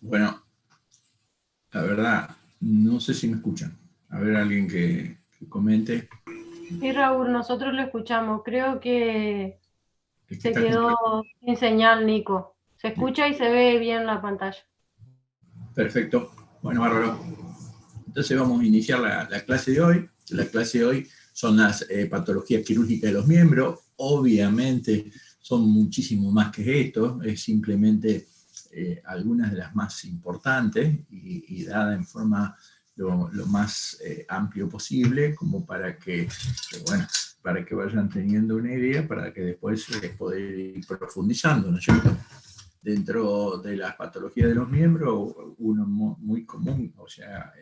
Bueno, la verdad, no sé si me escuchan. A ver, alguien que comente. Sí, Raúl, nosotros lo escuchamos. Creo que El que se está quedó compartiendo. sin señal, Nico. Se escucha y se ve bien la pantalla. Perfecto. Bueno, bárbaro. Entonces vamos a iniciar la clase de hoy. La clase de hoy son las patologías quirúrgicas de los miembros. Obviamente son muchísimo más que esto. Es simplemente algunas de las más importantes y dada en forma lo más amplio posible, como bueno, para que vayan teniendo una idea, para que después poder ir profundizando, ¿no es cierto? Dentro de las patologías de los miembros, uno muy común, o sea,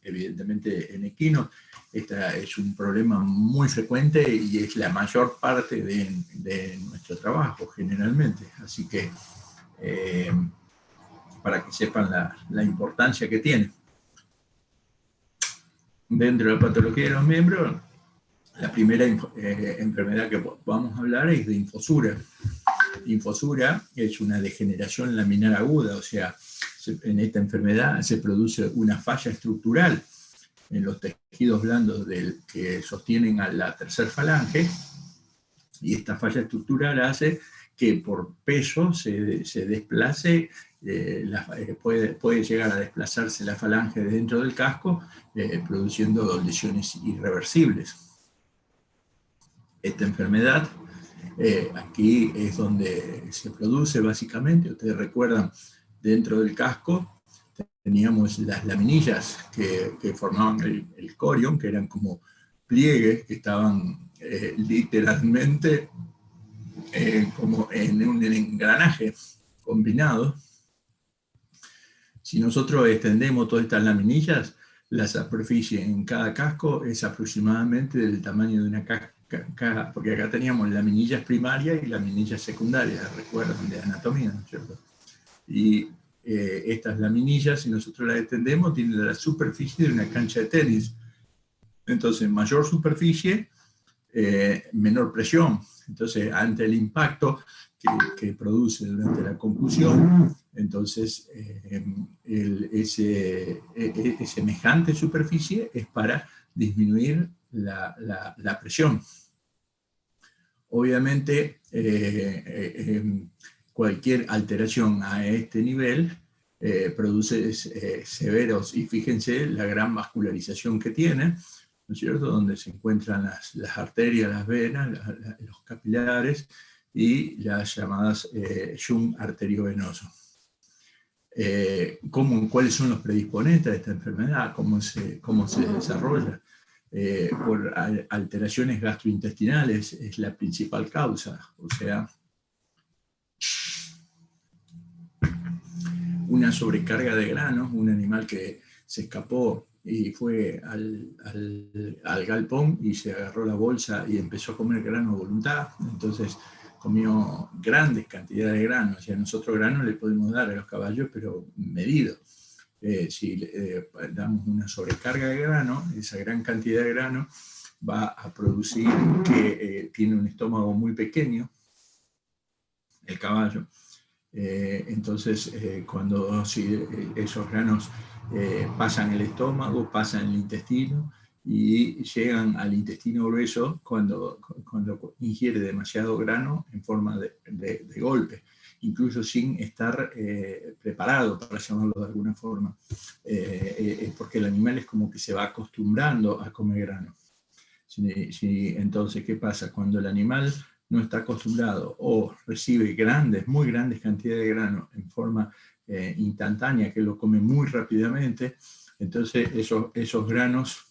evidentemente en equinos, este es un problema muy frecuente y es la mayor parte de nuestro trabajo generalmente. Así que eh, para que sepan la importancia que tiene. Dentro de la patología de los miembros, la primera enfermedad que vamos a hablar es de infosura. Infosura es una degeneración laminar aguda, o sea, en esta enfermedad se produce una falla estructural en los tejidos blandos que sostienen a la tercera falange, y esta falla estructural hace que por peso se desplace, puede llegar a desplazarse la falange dentro del casco, produciendo lesiones irreversibles. Esta enfermedad aquí es donde se produce básicamente. Ustedes recuerdan, dentro del casco teníamos las laminillas que formaban el corion, que eran como pliegues que estaban literalmente como en un engranaje combinado. Si nosotros extendemos todas estas laminillas, la superficie en cada casco es aproximadamente del tamaño de una caja, porque acá teníamos laminillas primarias y laminillas secundarias, recuerdan, de anatomía, ¿no es cierto? Y estas laminillas, si nosotros las extendemos, tienen la superficie de una cancha de tenis. Entonces, mayor superficie, menor presión. Entonces, ante el impacto que produce durante la concusión, entonces semejante superficie es para disminuir la presión. Obviamente, cualquier alteración a este nivel produce severos, y fíjense la gran vascularización que tiene, ¿no es cierto?, donde se encuentran las arterias, las venas, los capilares y las llamadas shunt arteriovenoso. ¿Cuáles son los predisponentes de esta enfermedad? ¿Cómo se desarrolla? Por alteraciones gastrointestinales es la principal causa, o sea, una sobrecarga de granos, un animal que se escapó y fue al galpón y se agarró la bolsa y empezó a comer grano a voluntad, entonces comió grandes cantidades de granos. O sea, nosotros granos le podemos dar a los caballos, pero medido. Si damos una sobrecarga de grano, esa gran cantidad de grano va a producir que tiene un estómago muy pequeño, el caballo. Entonces, cuando esos granos pasan el estómago, pasan el intestino y llegan al intestino grueso cuando ingiere demasiado grano en forma de golpe, incluso sin estar preparado, para llamarlo de alguna forma, porque el animal es como que se va acostumbrando a comer grano. Entonces, ¿qué pasa? Cuando el animal no está acostumbrado o recibe muy grandes cantidades de grano en forma instantánea, que lo come muy rápidamente, entonces esos granos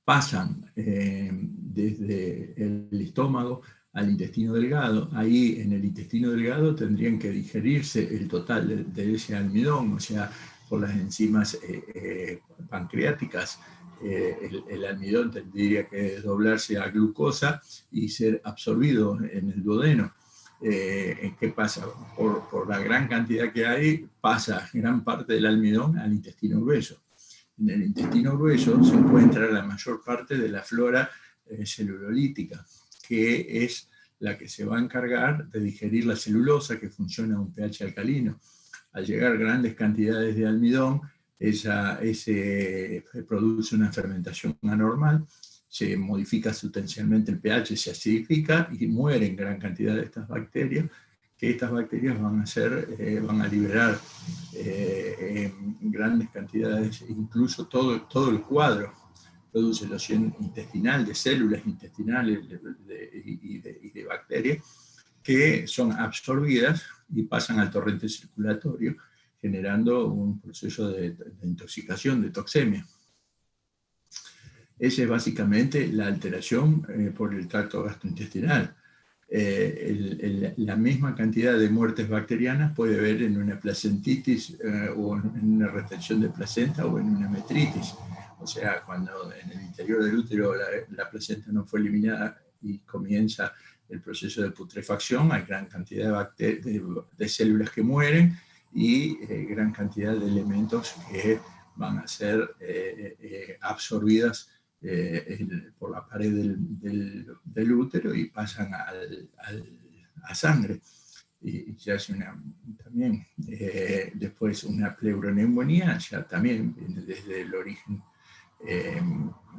pasan desde el estómago al intestino delgado. Ahí en el intestino delgado tendrían que digerirse el total de ese almidón, o sea, por las enzimas pancreáticas. El almidón tendría que desdoblarse a glucosa y ser absorbido en el duodeno. ¿Qué pasa? Por la gran cantidad que hay, pasa gran parte del almidón al intestino grueso. En el intestino grueso se encuentra la mayor parte de la flora celulolítica, que es la que se va a encargar de digerir la celulosa, que funciona a un pH alcalino. Al llegar grandes cantidades de almidón, produce una fermentación anormal, se modifica sustancialmente el pH, se acidifica y mueren gran cantidad de estas bacterias, que estas bacterias van a liberar grandes cantidades, incluso todo el cuadro. Produce erosión intestinal, de células intestinales y de bacterias, que son absorbidas y pasan al torrente circulatorio, generando un proceso de intoxicación, de toxemia. Esa es básicamente la alteración por el tracto gastrointestinal. La misma cantidad de muertes bacterianas puede haber en una placentitis o en una retención de placenta o en una metritis. O sea, cuando en el interior del útero la placenta no fue eliminada y comienza el proceso de putrefacción, hay gran cantidad de células que mueren y gran cantidad de elementos que van a ser absorbidas por la pared del útero y pasan a sangre. Y se hace también después una pleuroneumonía, ya también desde el origen,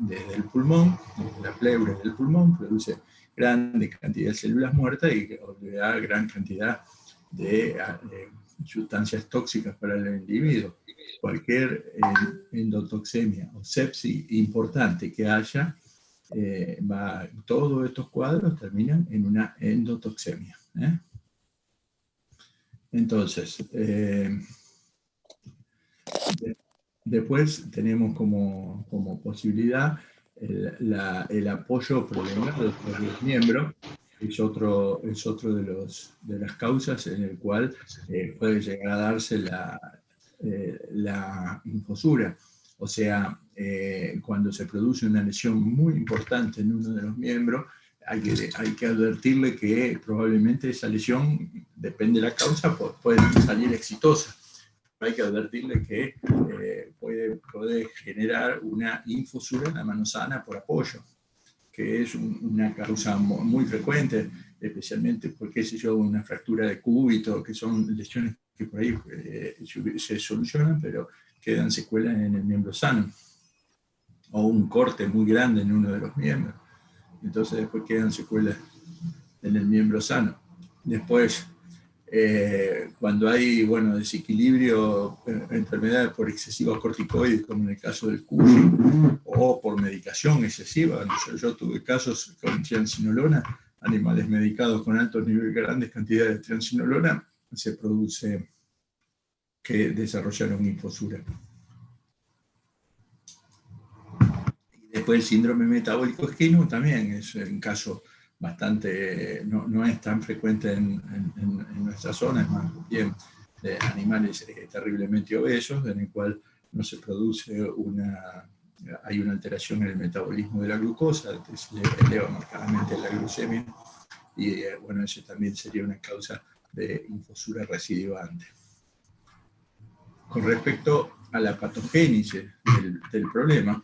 desde el pulmón, desde la pleura del pulmón, produce grande cantidad de células muertas y da gran cantidad de sustancias tóxicas para el individuo. Cualquier endotoxemia o sepsis importante que haya, todos estos cuadros terminan en una endotoxemia. Entonces, después tenemos como posibilidad el apoyo prolongado por los miembros. Es otro de las causas en el cual puede llegar a darse la infosura. O sea, cuando se produce una lesión muy importante en uno de los miembros, hay que advertirle que probablemente esa lesión, depende de la causa, puede salir exitosa. Hay que advertirle que puede generar una infosura en la mano sana por apoyo, que es una causa muy frecuente, especialmente porque una fractura de cúbito, que son lesiones que por ahí se solucionan, pero quedan secuelas en el miembro sano, o un corte muy grande en uno de los miembros. Entonces después quedan secuelas en el miembro sano. Después, cuando hay desequilibrio, enfermedades por excesiva corticoides, como en el caso del Cushing, o por medicación excesiva. Yo tuve casos con triamcinolona, animales medicados con altos niveles, grandes cantidades de triamcinolona, se produce que desarrollaron infosura. Después el síndrome metabólico esquino también es un caso bastante, no es tan frecuente en nuestra zona, es más bien de animales terriblemente obesos, en el cual no se produce hay una alteración en el metabolismo de la glucosa, que se eleva marcadamente la glucemia, y eso también sería una causa de infosura recidivante. Con respecto a la patogénesis del problema,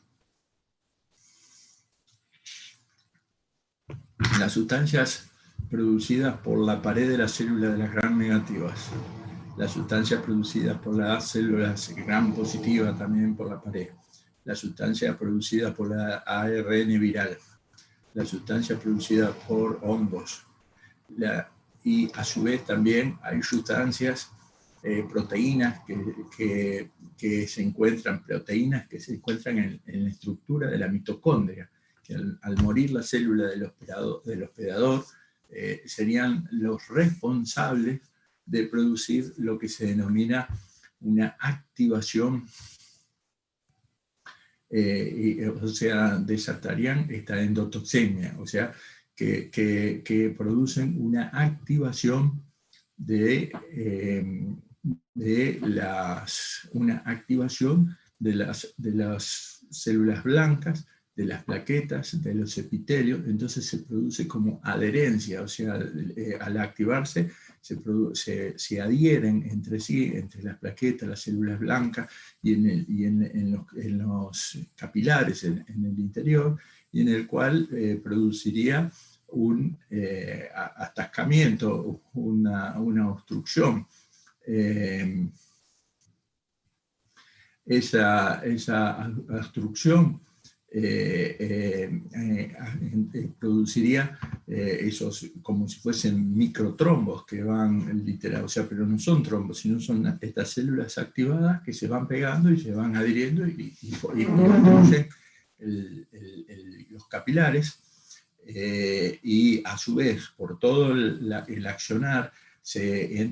las sustancias producidas por la pared de las células de las gram negativas, las sustancias producidas por las células gram positivas también por la pared, las sustancias producidas por la ARN viral, las sustancias producidas por hongos, y a su vez también hay sustancias, proteínas que se encuentran en la estructura de la mitocondria, que al morir la célula del hospedador serían los responsables de producir lo que se denomina una activación, o sea, desatarían esta endotoxemia, o sea, que producen una activación de las células blancas, de las plaquetas, de los epitelios. Entonces se produce como adherencia, o sea, al activarse se adhieren entre sí, entre las plaquetas, las células blancas y en los capilares en el interior, y en el cual produciría un atascamiento, una obstrucción. Esa obstrucción produciría esos, como si fuesen microtrombos que van literal, o sea, pero no son trombos, sino son estas células activadas que se van pegando y se van adhiriendo y obstruyen los capilares, y a su vez, por todo el accionar, se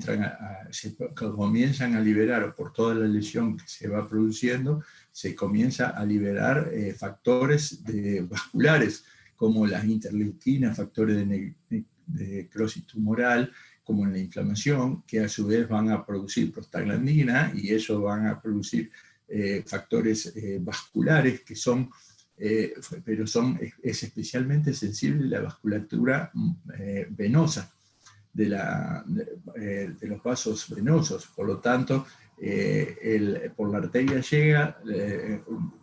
comienzan a liberar, por toda la lesión que se va produciendo, se comienza a liberar factores vasculares, como las interleuquinas, factores de necrosis tumoral, como en la inflamación, que a su vez van a producir prostaglandina, y eso van a producir factores vasculares que son, pero es especialmente sensible la vasculatura venosa de los vasos venosos. Por lo tanto, por la arteria llega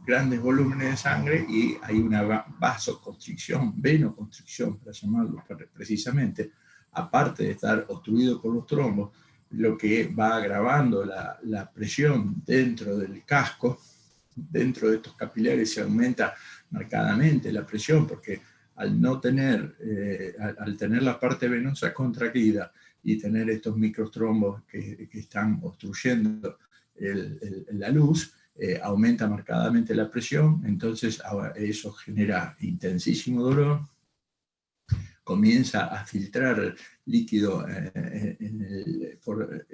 grandes volúmenes de sangre y hay una vasoconstricción, venoconstricción, para llamarlo precisamente, aparte de estar obstruido por los trombos, lo que va agravando la presión dentro del casco. Dentro de estos capilares se aumenta marcadamente la presión, porque al tener la parte venosa contraída y tener estos microtrombos que están obstruyendo la luz, aumenta marcadamente la presión. Entonces eso genera intensísimo dolor, comienza a filtrar líquido por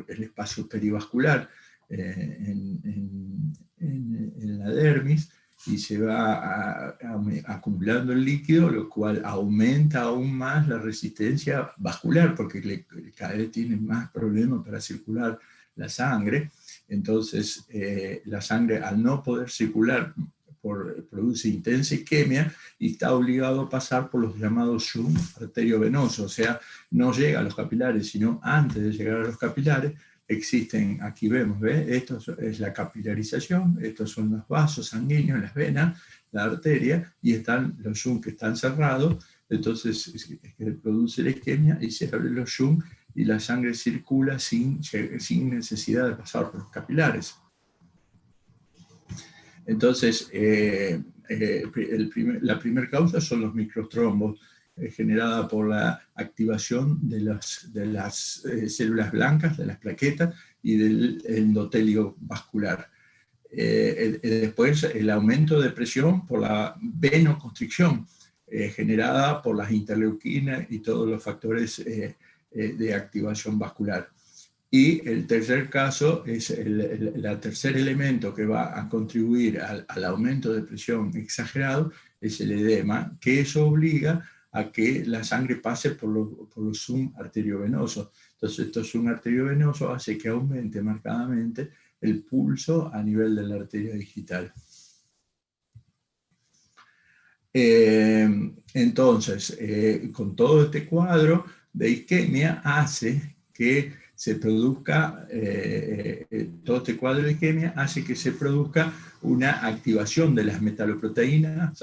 el espacio perivascular en la dermis, y se va acumulando el líquido, lo cual aumenta aún más la resistencia vascular, porque cada vez tiene más problemas para circular la sangre. Entonces, la sangre, al no poder circular, produce intensa isquemia y está obligado a pasar por los llamados shunt arteriovenosos, o sea, no llega a los capilares, sino antes de llegar a los capilares. Existen, aquí vemos, esto es la capilarización, estos son los vasos sanguíneos, las venas, la arteria, y están los shunt que están cerrados. Entonces produce la isquemia y se abren los shunt y la sangre circula sin necesidad de pasar por los capilares. Entonces, la primera causa son los microtrombos, generada por la activación de las células blancas, de las plaquetas y del endotelio vascular. Después, el aumento de presión por la venoconstricción, generada por las interleuquinas y todos los factores de activación vascular. Y el tercer caso es el tercer elemento que va a contribuir al aumento de presión exagerado, es el edema, que eso obliga a que la sangre pase por los shunt arteriovenosos. Entonces, estos shunt arteriovenosos hace que aumente marcadamente el pulso a nivel de la arteria digital. Entonces, con todo este cuadro de isquemia hace que se produzca, todo este cuadro de isquemia hace que se produzca una activación de las metaloproteínas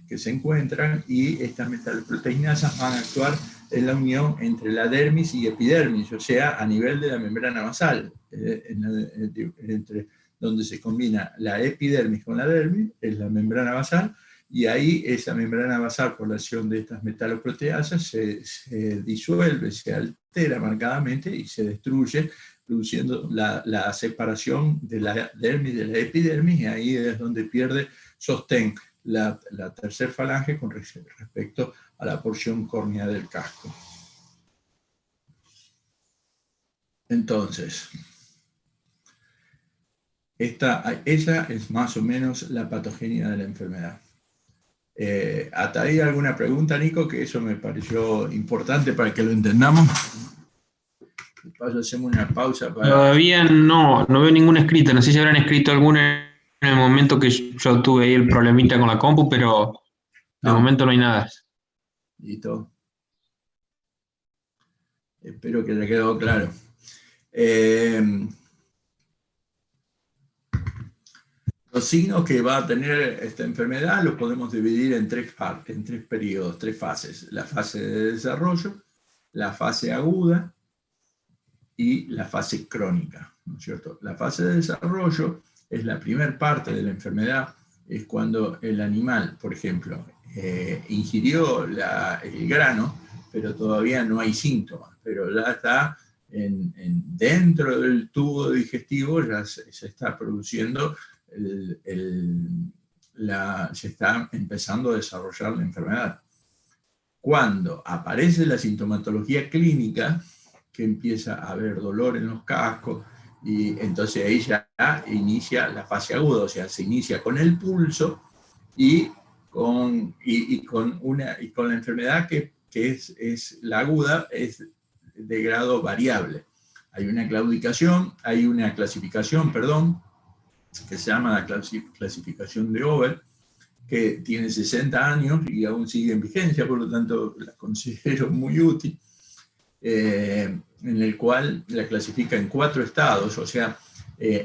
que se encuentran, y estas metaloproteínas van a actuar en la unión entre la dermis y epidermis, o sea, a nivel de la membrana basal, entre donde se combina la epidermis con la dermis, es la membrana basal, y ahí esa membrana basal, por la acción de estas metaloproteasas, se disuelve, se altera marcadamente y se destruye, produciendo la separación de la dermis de la epidermis, y ahí es donde pierde sostén la tercer falange con respecto a la porción córnea del casco. Entonces, esa es más o menos la patogenia de la enfermedad. ¿Hasta ahí alguna pregunta, Nico? Que eso me pareció importante para que lo entendamos. Después hacemos una pausa para... Todavía no veo ninguna escrita. No sé si habrán escrito alguna en el momento que yo tuve ahí el problemita con la compu, pero de momento no hay nada. Listo. Espero que haya quedado claro. signos que va a tener esta enfermedad los podemos dividir en tres periodos, tres fases. La fase de desarrollo, la fase aguda y la fase crónica, ¿no es cierto? La fase de desarrollo es la primera parte de la enfermedad, es cuando el animal, por ejemplo, ingirió el grano, pero todavía no hay síntomas, pero ya está dentro del tubo digestivo, ya se está produciendo, se está empezando a desarrollar la enfermedad. Cuando aparece la sintomatología clínica, que empieza a haber dolor en los cascos, y entonces ahí ya inicia la fase aguda, o sea, se inicia con el pulso y con la enfermedad que es la aguda, es de grado variable. Hay una clasificación, que se llama la clasificación de Ober, que tiene 60 años y aún sigue en vigencia, por lo tanto la considero muy útil, en el cual la clasifica en 4 estados, o sea,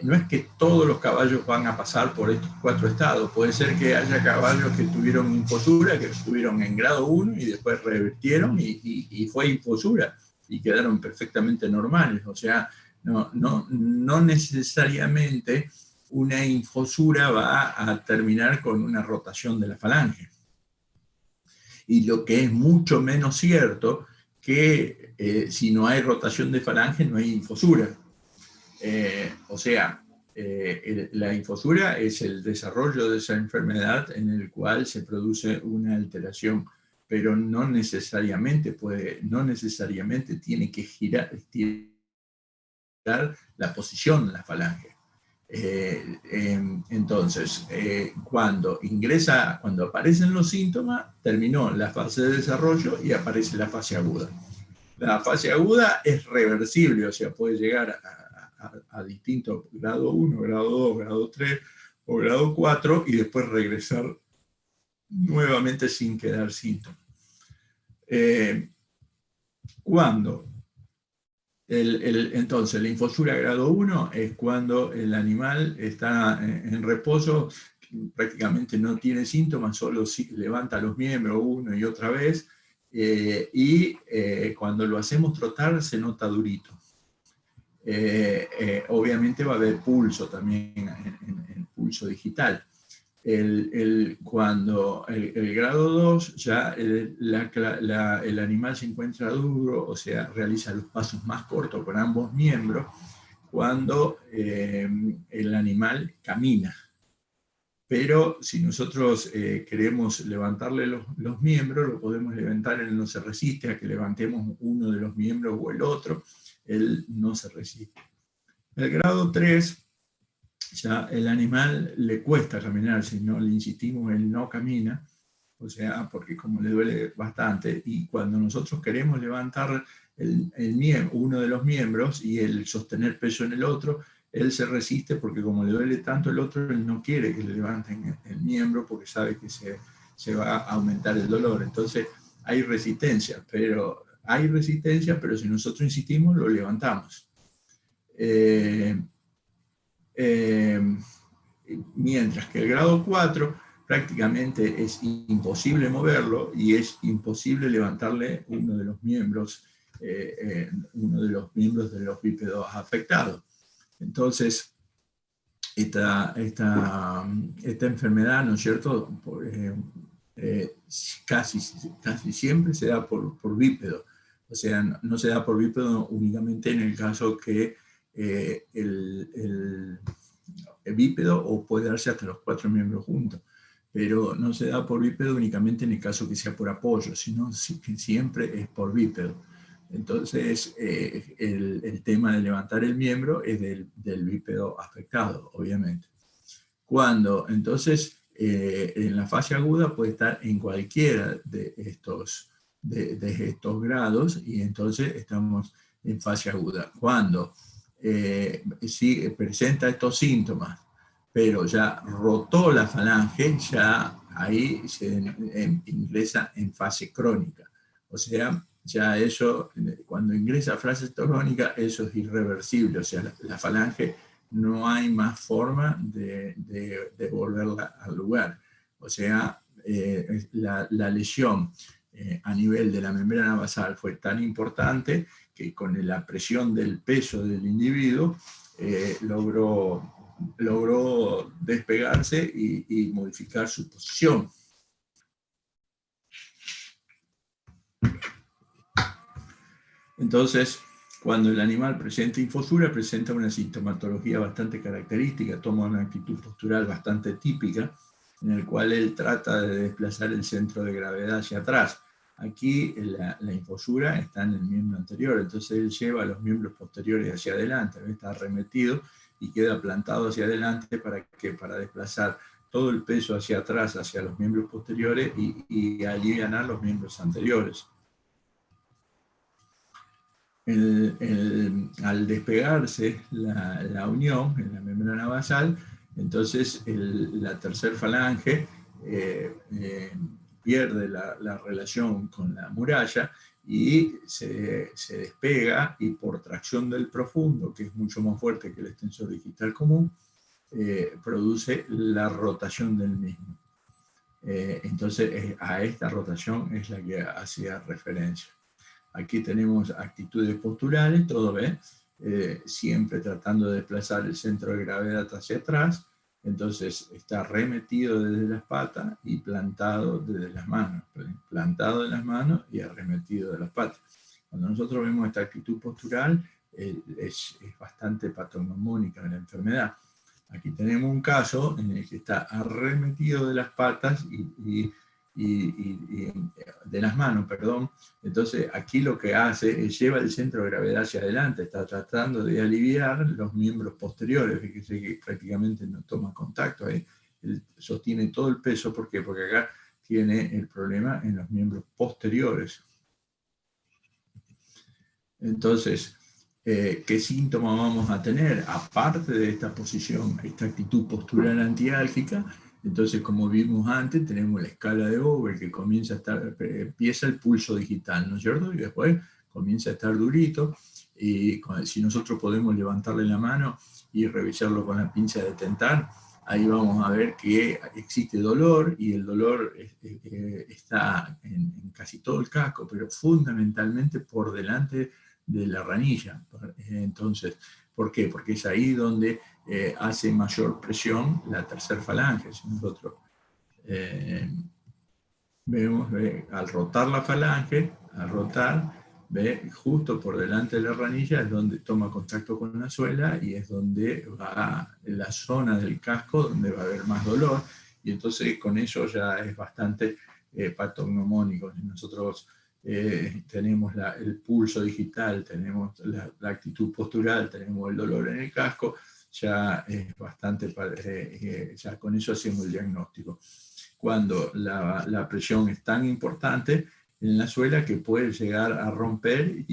no es que todos los caballos van a pasar por estos 4 estados, puede ser que haya caballos que tuvieron infosura, que estuvieron en grado 1 y después revertieron y fue infosura y quedaron perfectamente normales, o sea, no necesariamente una infosura va a terminar con una rotación de la falange. Y lo que es mucho menos cierto, que si no hay rotación de falange no hay infosura. O sea, la infosura es el desarrollo de esa enfermedad en el cual se produce una alteración, pero no necesariamente tiene que girar la posición de la falange. Entonces, cuando aparecen los síntomas, terminó la fase de desarrollo y aparece la fase aguda. La fase aguda es reversible, o sea, puede llegar a distintos grado 1, grado 2, grado 3 o grado 4 y después regresar nuevamente sin quedar síntomas. Entonces, la infosura grado 1 es cuando el animal está en reposo, prácticamente no tiene síntomas, solo levanta los miembros una y otra vez, y cuando lo hacemos trotar se nota durito. Obviamente va a haber pulso también, en pulso digital. Cuando el grado 2 ya el animal se encuentra duro, o sea, realiza los pasos más cortos con ambos miembros, cuando el animal camina. Pero si nosotros queremos levantarle los miembros, lo podemos levantar, él no se resiste a que levantemos uno de los miembros o el otro, él no se resiste. El grado 3, ya el animal le cuesta caminar, si no le insistimos, él no camina, o sea, porque como le duele bastante, y cuando nosotros queremos levantar uno de los miembros y el sostener peso en el otro, él se resiste porque como le duele tanto el otro, él no quiere que le levanten el miembro porque sabe que se va a aumentar el dolor. Entonces hay resistencia, pero si nosotros insistimos, lo levantamos. Mientras que el grado 4 prácticamente es imposible moverlo y es imposible levantarle uno de los miembros de los bípedos afectados. Entonces, esta enfermedad, ¿no es cierto?, casi siempre se da por bípedo. O sea, no se da por bípedo únicamente en el caso que el bípedo, o puede darse hasta los 4 miembros juntos, pero no se da por bípedo únicamente en el caso que sea por apoyo, sino que siempre es por bípedo. Entonces, el tema de levantar el miembro es del bípedo afectado, obviamente. Entonces, en la fase aguda puede estar en cualquiera de estos grados, y entonces estamos en fase aguda. Cuando si presenta estos síntomas, pero ya rotó la falange, ya ahí se ingresa en fase crónica. O sea, ya eso, cuando ingresa a fase crónica, eso es irreversible, o sea, la falange no hay más forma de volverla al lugar. O sea, la lesión a nivel de la membrana basal fue tan importante que con la presión del peso del individuo logró despegarse y modificar su posición. Entonces, cuando el animal presenta infosura, presenta una sintomatología bastante característica, toma una actitud postural bastante típica, en el cual él trata de desplazar el centro de gravedad hacia atrás. Aquí la infosura está en el miembro anterior, entonces él lleva los miembros posteriores hacia adelante, está arremetido y queda plantado hacia adelante para desplazar todo el peso hacia atrás, hacia los miembros posteriores y alivianar los miembros anteriores. Al despegarse la unión en la membrana basal, entonces la tercer falange pierde la relación con la muralla y se despega, y por tracción del profundo, que es mucho más fuerte que el extensor digital común, produce la rotación del mismo. Entonces a esta rotación es la que hacía referencia. Aquí tenemos actitudes posturales, todo ve, siempre tratando de desplazar el centro de gravedad hacia atrás. Entonces está remetido desde las patas y plantado desde las manos, plantado en las manos y arremetido de las patas. Cuando nosotros vemos esta actitud postural, es bastante patognomónica de la enfermedad. Aquí tenemos un caso en el que está arremetido de las patas y de las manos, perdón. Entonces aquí lo que hace es lleva el centro de gravedad hacia adelante, está tratando de aliviar los miembros posteriores, fíjese que prácticamente no toma contacto, él sostiene todo el peso. ¿Por qué? Porque acá tiene el problema en los miembros posteriores. Entonces, ¿qué síntomas vamos a tener? Aparte de esta posición, esta actitud postural antiálgica, entonces, como vimos antes, tenemos la escala de Over, que empieza el pulso digital, ¿no es cierto? Y después comienza a estar durito, y si nosotros podemos levantarle la mano y revisarlo con la pinza de tentar, ahí vamos a ver que existe dolor, y el dolor está en casi todo el casco, pero fundamentalmente por delante de la ranilla. Entonces, ¿por qué? Porque es ahí donde hace mayor presión la tercer falange. Si nosotros vemos, al rotar la falange, justo por delante de la ranilla es donde toma contacto con la suela, y es donde va la zona del casco donde va a haber más dolor, y entonces con eso ya es bastante patognomónico. Nosotros tenemos el pulso digital, tenemos la actitud postural, tenemos el dolor en el casco, ya es bastante, ya con eso hacemos el diagnóstico. Cuando la presión es tan importante en la suela que puede llegar a romper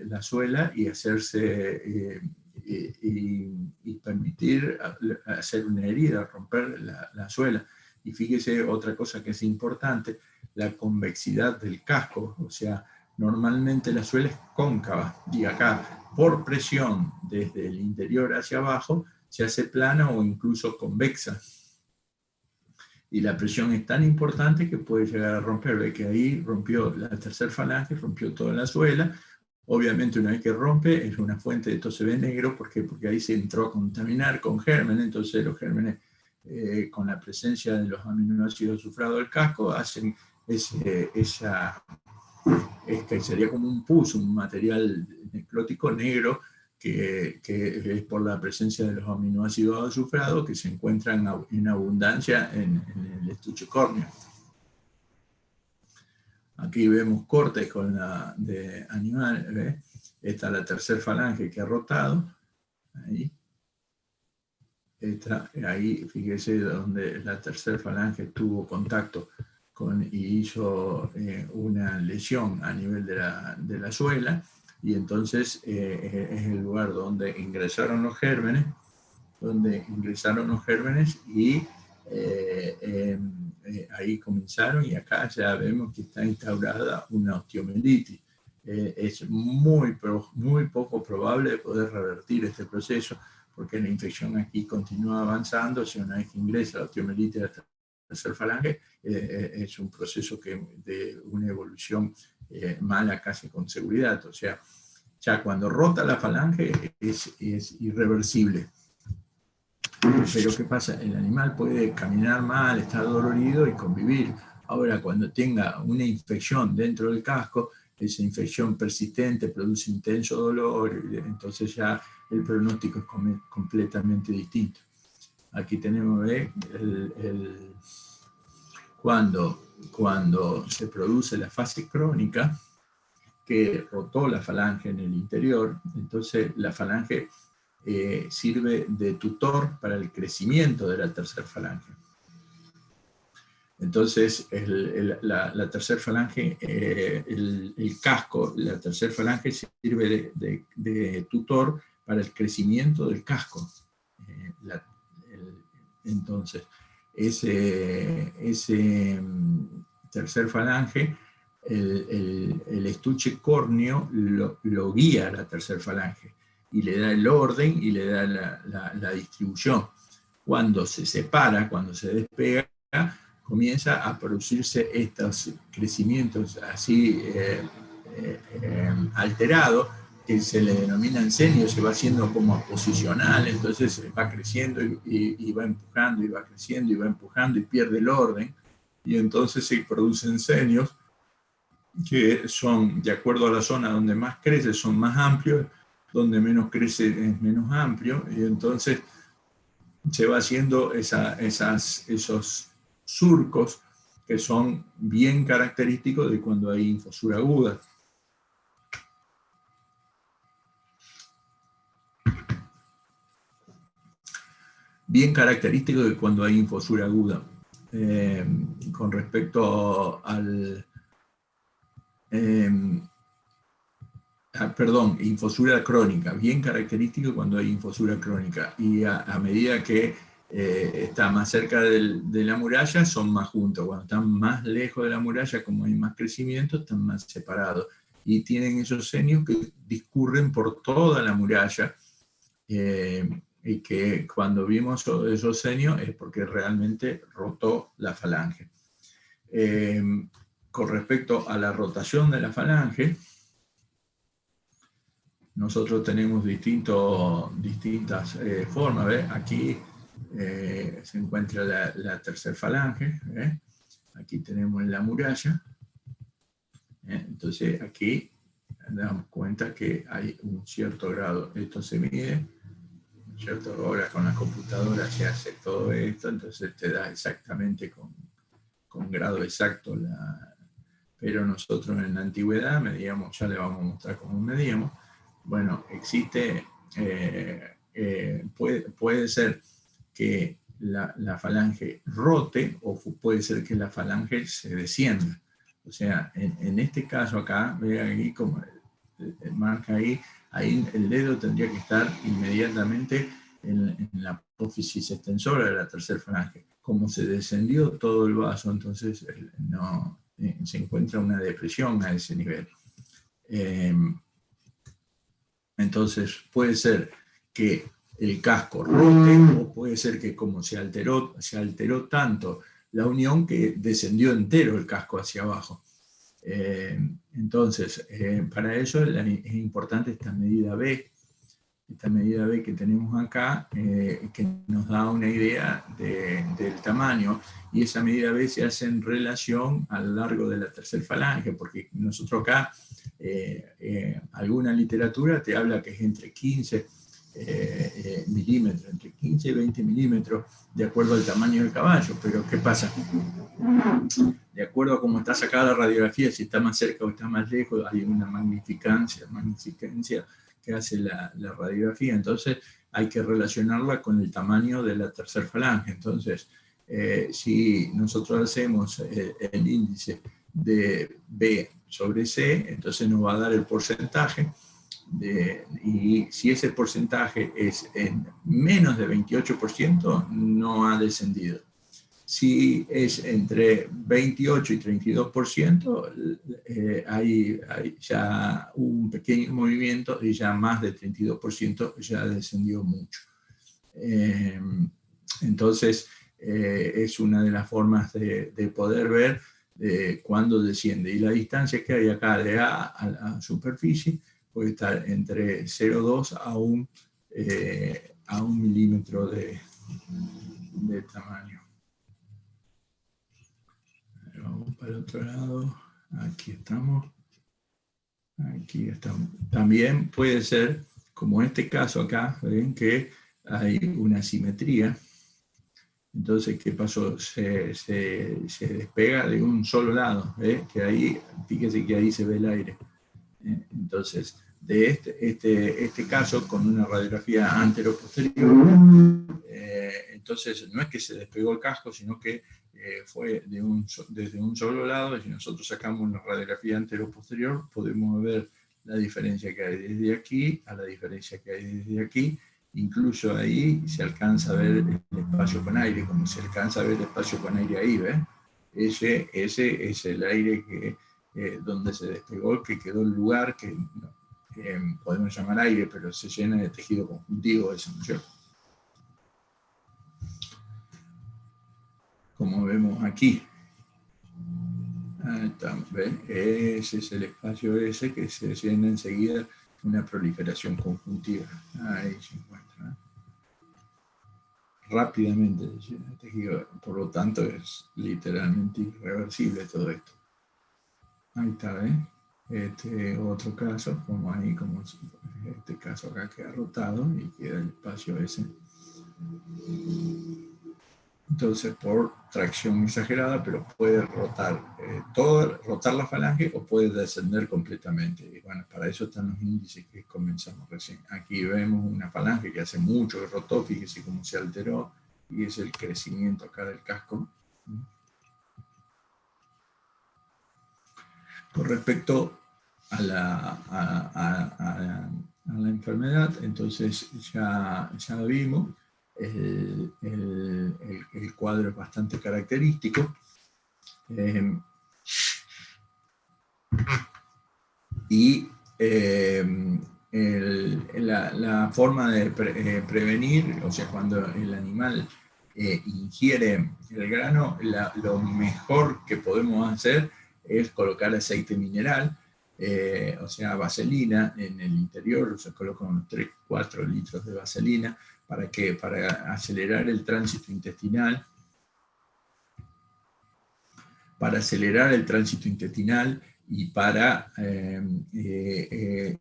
la suela y hacerse y permitir hacer una herida, romper la suela. Y fíjese otra cosa que es importante, la convexidad del casco. O sea, normalmente la suela es cóncava, y acá por presión desde el interior hacia abajo se hace plana o incluso convexa. Y la presión es tan importante que puede llegar a romper. Ve que ahí rompió la tercer falange, rompió toda la suela. Obviamente una vez que rompe es una fuente de TOCB negro. ¿Por qué? Porque ahí se entró a contaminar con gérmenes. Entonces los gérmenes, con la presencia de los aminoácidos azufrados del casco, hacen que sería como un pus, un material necrótico negro, que es por la presencia de los aminoácidos azufrados que se encuentran en abundancia en el estuche córneo. Aquí vemos cortes de animal, ¿ve? Esta es la tercer falange que ha rotado. Ahí fíjese donde la tercer falange tuvo contacto y hizo una lesión a nivel de la suela, y entonces es el lugar donde ingresaron los gérmenes, y ahí comenzaron, y acá ya vemos que está instaurada una osteomielitis. Es muy poco probable poder revertir este proceso, porque la infección aquí continúa avanzando. O sea, una vez que ingresa la osteomielitis a la tercera falange, es un proceso de una evolución mala casi con seguridad. O sea, ya cuando rota la falange es irreversible. Pero ¿qué pasa? El animal puede caminar mal, estar dolorido y convivir. Ahora, cuando tenga una infección dentro del casco, esa infección persistente produce intenso dolor, entonces ya el pronóstico es completamente distinto. Aquí tenemos cuando se produce la fase crónica, que rotó la falange en el interior, entonces la falange sirve de tutor para el crecimiento de la tercera falange. Entonces, la tercera falange, el casco, la tercera falange sirve de tutor para el crecimiento del casco. Entonces, ese tercer falange, el estuche córneo lo guía a la tercer falange y le da el orden y le da la distribución. Cuando se separa, cuando se despega, comienza a producirse estos crecimientos así alterados, que se le denominan senios, se va haciendo como posicional, entonces va creciendo y va empujando, y va creciendo y va empujando y pierde el orden, y entonces se producen senios que son, de acuerdo a la zona donde más crece, son más amplios, donde menos crece es menos amplio, y entonces se va haciendo esos surcos que son bien característicos de cuando hay infosura aguda. Bien característico de cuando hay infosura aguda. Con respecto al... infosura crónica, bien característico cuando hay infosura crónica. Y a medida que está más cerca de la muralla, son más juntos. Cuando están más lejos de la muralla, como hay más crecimiento, están más separados. Y tienen esos senios que discurren por toda la muralla. Y que cuando vimos esos senios es porque realmente rotó la falange. Con respecto a la rotación de la falange, nosotros tenemos distintas formas. ¿Ves? Aquí se encuentra la tercera falange. ¿Ves? Aquí tenemos la muralla. Entonces aquí nos damos cuenta que hay un cierto grado. Esto se mide, ¿cierto? Ahora con la computadora se hace todo esto, entonces te da exactamente con grado exacto pero nosotros en la antigüedad medíamos, ya le vamos a mostrar cómo medíamos. Bueno, existe, puede ser que la falange rote o puede ser que la falange se descienda. O sea, en este caso acá, ve aquí como marca ahí el dedo tendría que estar inmediatamente en la apófisis extensora de la tercera falange. Como se descendió todo el vaso, entonces no se encuentra una depresión a ese nivel. Entonces puede ser que el casco rote, o puede ser que como se alteró tanto la unión que descendió entero el casco hacia abajo. Entonces, para eso es importante esta medida B que tenemos acá, que nos da una idea del tamaño, y esa medida B se hace en relación al largo de la tercera falange, porque nosotros acá, alguna literatura te habla que es entre 15 milímetros, entre 15 y 20 milímetros, de acuerdo al tamaño del caballo. Pero ¿qué pasa? De acuerdo a cómo está sacada la radiografía, si está más cerca o está más lejos, hay una magnificencia que hace la radiografía. Entonces hay que relacionarla con el tamaño de la tercera falange. Entonces, si nosotros hacemos el índice de B sobre C, entonces nos va a dar el porcentaje, y si ese porcentaje es en menos de 28%, no ha descendido. Si es entre 28 y 32%, hay ya un pequeño movimiento, y ya más de 32% ya descendió mucho. Entonces, es una de las formas de poder ver cuándo desciende. Y la distancia que hay acá de A a la superficie puede estar entre 0,2 a 1 milímetro de tamaño. Vamos para el otro lado. Aquí estamos. Aquí estamos. También puede ser, como este caso acá, ven que hay una simetría. Entonces, ¿qué pasó? Se despega de un solo lado, que ahí, fíjese que ahí se ve el aire. Entonces, de este caso, con una radiografía antero-posterior, entonces no es que se despegó el casco, sino que fue desde un solo lado, y si nosotros sacamos una radiografía antero-posterior, podemos ver la diferencia que hay desde aquí a la diferencia que hay desde aquí. Incluso ahí se alcanza a ver el espacio con aire, como se alcanza a ver el espacio con aire ahí, ¿ves? Ese es el aire donde se despegó, que quedó el lugar que podemos llamar aire, pero se llena de tejido conjuntivo, eso, ¿no es cierto? Como vemos aquí. Ahí está, ¿ven? Ese es el espacio ese que se llena enseguida una proliferación conjuntiva. Ahí se encuentra. Rápidamente se llena el tejido, por lo tanto es literalmente irreversible todo esto. Ahí está, este otro caso, como ahí, como este caso acá queda rotado y queda el espacio ese. Entonces, por tracción exagerada, pero puede rotar rotar la falange o puede descender completamente. Y bueno, para eso están los índices que comenzamos recién. Aquí vemos una falange que hace mucho que rotó, fíjese cómo se alteró, y es el crecimiento acá del casco. Con respecto a la enfermedad, entonces ya vimos, el cuadro es bastante característico. Y la forma de prevenir, o sea, cuando el animal ingiere el grano, lo mejor que podemos hacer es colocar aceite mineral, o sea, vaselina en el interior. Se colocan unos 3-4 litros de vaselina. ¿Para qué? Para acelerar el tránsito intestinal. Para acelerar el tránsito intestinal y para se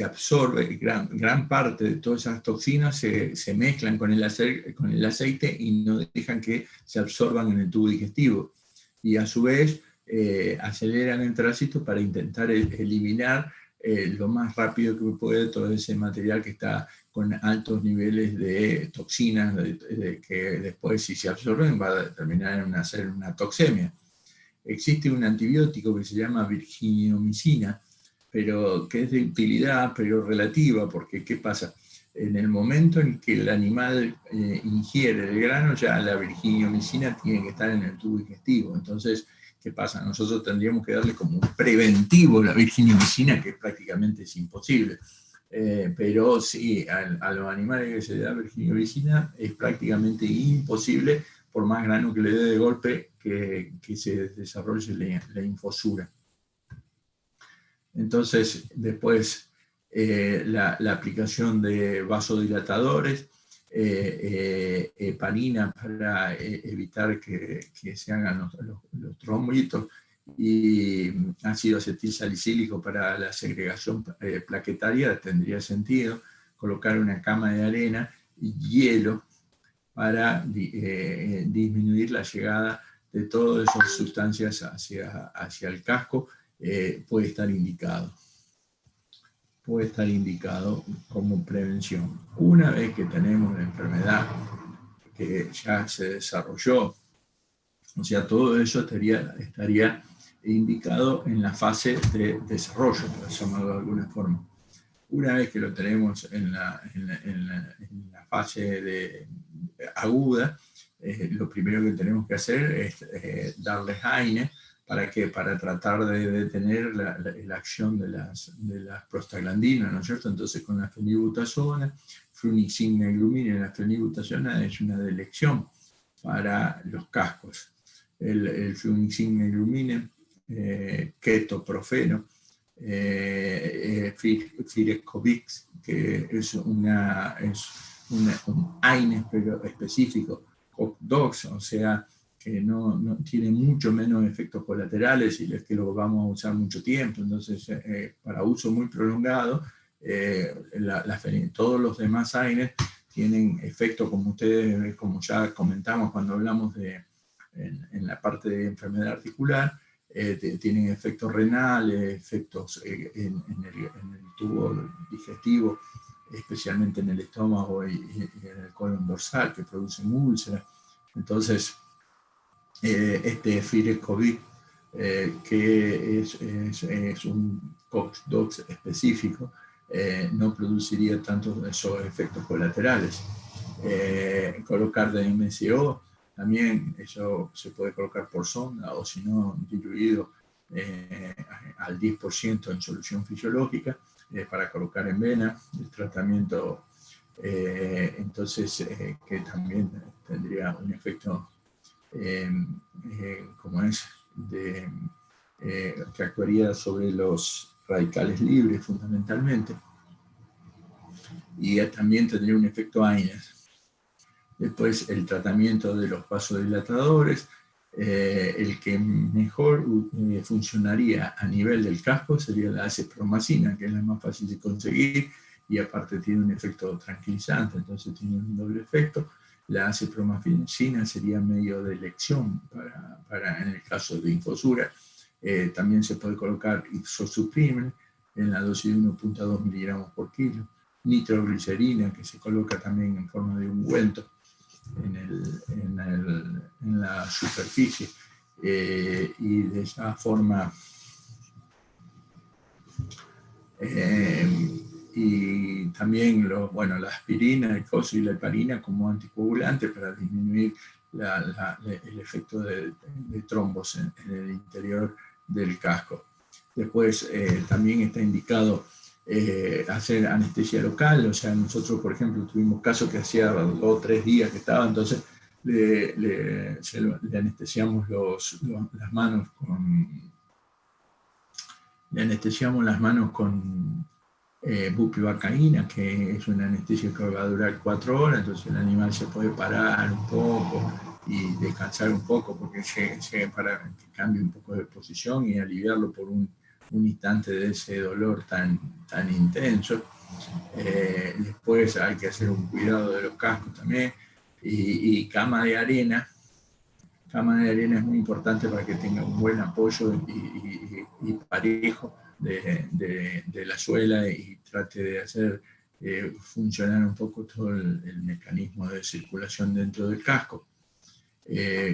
absorbe gran parte de todas esas toxinas, se mezclan con el aceite y no dejan que se absorban en el tubo digestivo. Y a su vez aceleran el tránsito para intentar eliminar lo más rápido que puede todo ese material que está con altos niveles de toxinas, que después, si se absorben, va a terminar en hacer una toxemia. Existe un antibiótico que se llama virginiomicina, pero que es de utilidad, pero relativa, porque ¿qué pasa? En el momento en que el animal ingiere el grano, ya la virginiomicina tiene que estar en el tubo digestivo. Entonces, ¿qué pasa? Nosotros tendríamos que darle como un preventivo la virginiomicina, que prácticamente es imposible. Pero sí, a los animales que se le da virginiomicina es prácticamente imposible, por más grano que le dé de golpe, que se desarrolle la infosura. Entonces, después, la aplicación de vasodilatadores, heparina para evitar que se hagan los trombitos, y ácido acetilsalicílico para la segregación plaquetaria. Tendría sentido colocar una cama de arena y hielo para disminuir la llegada de todas esas sustancias hacia el casco. Puede estar indicado. Puede estar indicado como prevención. Una vez que tenemos la enfermedad que ya se desarrolló, o sea, todo eso estaría indicado en la fase de desarrollo, por llamarlo de alguna forma. Una vez que lo tenemos en la fase aguda, lo primero que tenemos que hacer es darle AINE, ¿Para qué? Para tratar de detener la acción de las prostaglandinas, ¿no es cierto? Entonces con la fenilbutazona, fluniximina y glumina, la fenilbutazona es una de elección para los cascos. El fluniximina y glumina, ketoprofeno, Firecovix, que es un AINE específico, COP2, o sea, que no tiene mucho menos efectos colaterales y es que lo vamos a usar mucho tiempo. Entonces, para uso muy prolongado, todos los demás AINES tienen efectos, como ya comentamos cuando hablamos en la parte de enfermedad articular, tienen efectos renales, efectos en el tubo digestivo, especialmente en el estómago y en el colon dorsal, que producen úlceras. Entonces, este Firecovix, que es un COX-2 específico, no produciría tantos esos efectos colaterales. Colocar de MCO, también eso se puede colocar por sonda o si no diluido al 10% en solución fisiológica para colocar en vena. El tratamiento, entonces, que también tendría un efecto como es que actuaría sobre los radicales libres fundamentalmente, y también tendría un efecto AINES. Después el tratamiento de los vasodilatadores, el que mejor funcionaría a nivel del casco sería la acepromacina, que es la más fácil de conseguir y aparte tiene un efecto tranquilizante, entonces tiene un doble efecto. La acepromacina sería medio de elección para en el caso de infosura. También se puede colocar isosuprimen en la dosis de 1.2 miligramos por kilo. Nitroglicerina, que se coloca también en forma de ungüento en la superficie. Y de esa forma... y también la aspirina, el fosfoliparina como anticoagulante para disminuir el efecto de trombos en el interior del casco. Después también está indicado hacer anestesia local, o sea, nosotros por ejemplo tuvimos casos que hacía 2 o 3 días que estaba, entonces le anestesiamos las manos con bupivacaína, que es una anestesia que va a durar 4 horas, entonces el animal se puede parar un poco y descansar un poco porque para que cambie un poco de posición y aliviarlo por un instante de ese dolor tan intenso. Después hay que hacer un cuidado de los cascos también, y cama de arena. Cama de arena es muy importante para que tenga un buen apoyo y parejo de la suela y trate de hacer funcionar un poco todo el mecanismo de circulación dentro del casco.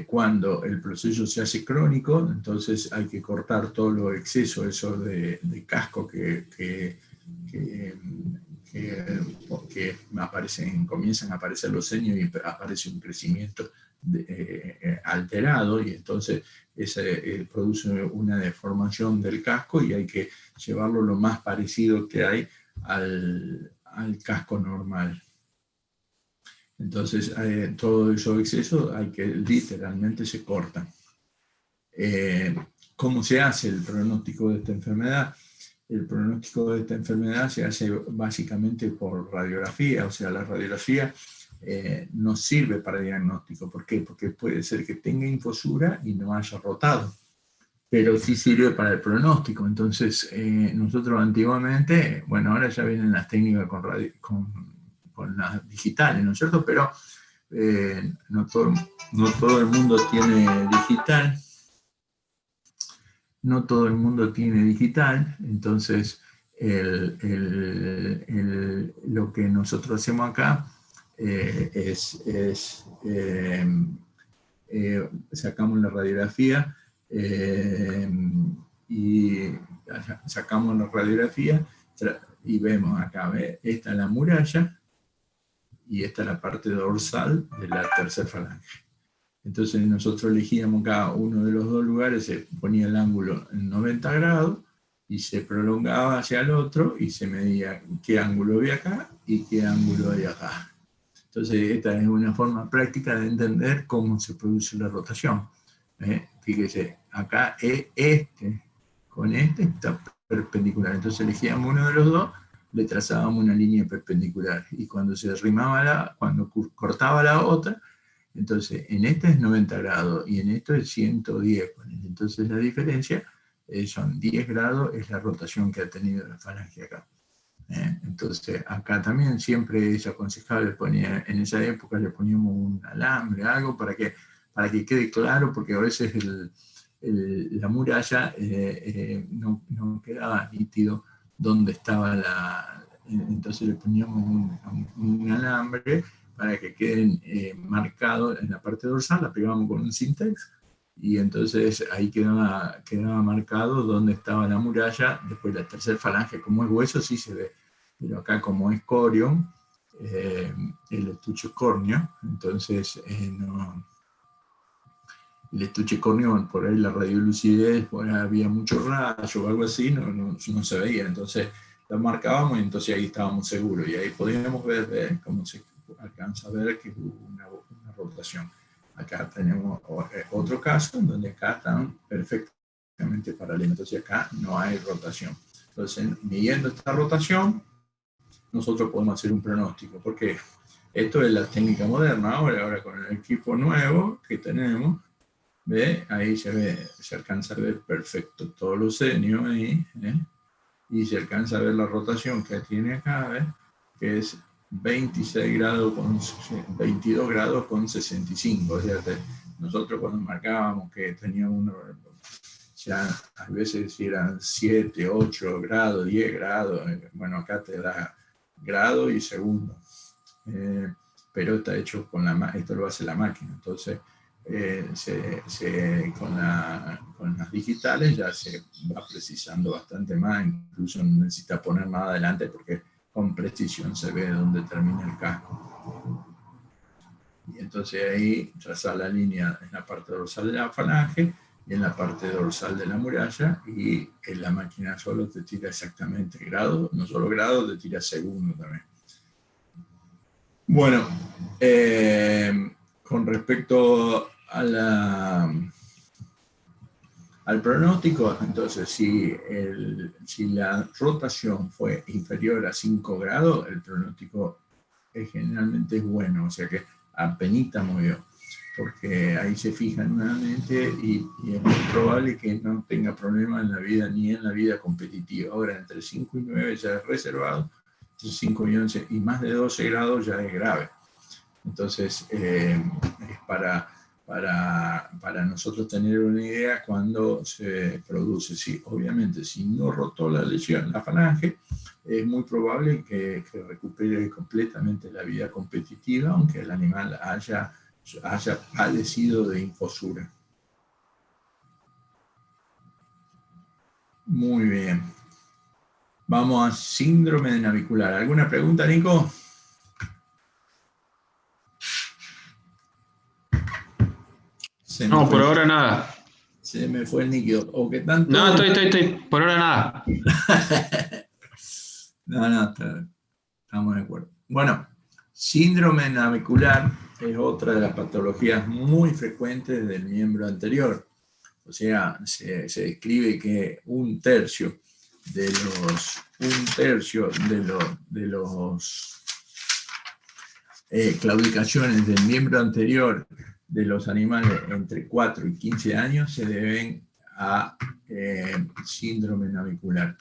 Cuando el proceso se hace crónico, entonces hay que cortar todo lo exceso eso de casco que comienzan a aparecer los seños y aparece un crecimiento alterado, y entonces produce una deformación del casco y hay que llevarlo lo más parecido que hay al casco normal. Entonces todo eso exceso hay que literalmente se corta. ¿Cómo se hace el pronóstico de esta enfermedad? El pronóstico de esta enfermedad se hace básicamente por radiografía, o sea, la radiografía no sirve para diagnóstico. ¿Por qué? Porque puede ser que tenga infosura y no haya rotado, pero sí sirve para el pronóstico. Entonces, nosotros antiguamente, bueno, ahora ya vienen las técnicas con las digitales, ¿no es cierto? Pero no todo el mundo tiene digital. No todo el mundo tiene digital, entonces lo que nosotros hacemos acá sacamos la radiografía y sacamos la radiografía y vemos acá, esta es la muralla y esta es la parte dorsal de la tercera falange. Entonces nosotros elegíamos cada uno de los dos lugares, se ponía el ángulo en 90 grados y se prolongaba hacia el otro y se medía qué ángulo había acá y qué ángulo hay acá. Entonces esta es una forma práctica de entender cómo se produce la rotación. Fíjese, acá con este está perpendicular. Entonces elegíamos uno de los dos, le trazábamos una línea perpendicular. Y cuando se arrimaba cuando cortaba la otra, entonces en este es 90 grados y en esto es 110. Entonces la diferencia son 10 grados, es la rotación que ha tenido la falange acá. Entonces acá también siempre es aconsejable poner, en esa época le poníamos un alambre, algo para que quede claro, porque a veces la muralla no quedaba nítido dónde estaba entonces le poníamos un alambre para que queden marcados en la parte dorsal, la pegábamos con un Sintex, y entonces ahí quedaba marcado dónde estaba la muralla. Después la tercera falange, como es hueso, sí se ve, pero acá como es corium, el estuche es córneo, entonces el estuche córneo, por ahí la radiolucidez, por ahí había mucho rayo o algo así, no se veía, entonces la marcábamos y entonces ahí estábamos seguros, y ahí podíamos ver cómo se alcanza a ver que hubo una rotación. Acá tenemos otro caso en donde acá están perfectamente paralelos, entonces acá no hay rotación. Entonces, midiendo esta rotación, nosotros podemos hacer un pronóstico, porque esto es la técnica moderna ahora con el equipo nuevo que tenemos, ¿ve? Ahí se alcanza a ver perfecto todos los senios ahí, y se alcanza a ver la rotación que tiene acá, ¿ve? Que es 22 grados con 65. O sea, nosotros cuando marcábamos que teníamos ya a veces si eran 7, 8 grados, 10 grados, bueno, acá te da grado y segundo, pero está hecho esto lo hace la máquina, entonces con las digitales ya se va precisando bastante más, incluso no necesita poner nada adelante porque con precisión se ve dónde termina el casco. Y entonces ahí trazar la línea en la parte dorsal de la falange y en la parte dorsal de la muralla, y en la máquina solo te tira exactamente grado, no solo grado, te tira segundo también. Bueno, con respecto al pronóstico, entonces si la rotación fue inferior a 5 grados, el pronóstico generalmente es bueno, o sea que apenita movió, porque ahí se fija nuevamente y es muy probable que no tenga problemas en la vida, ni en la vida competitiva. Ahora, entre 5 y 9 ya es reservado, entre 5 y 11 y más de 12 grados ya es grave. Entonces, es para nosotros tener una idea cuando se produce. Sí, obviamente, si no rotó la lesión, la falange, es muy probable que recupere completamente la vida competitiva, aunque el animal haya padecido de infosura. Muy bien. Vamos a síndrome de navicular. ¿Alguna pregunta, Nico? No, por ahora nada. Se me fue el níquido. ¿O qué tanto? No, estoy. Por ahora nada. No, estamos de acuerdo. Bueno, síndrome navicular es otra de las patologías muy frecuentes del miembro anterior. O sea, se describe que un tercio de los claudicaciones del miembro anterior de los animales entre 4 y 15 años se deben a síndrome navicular.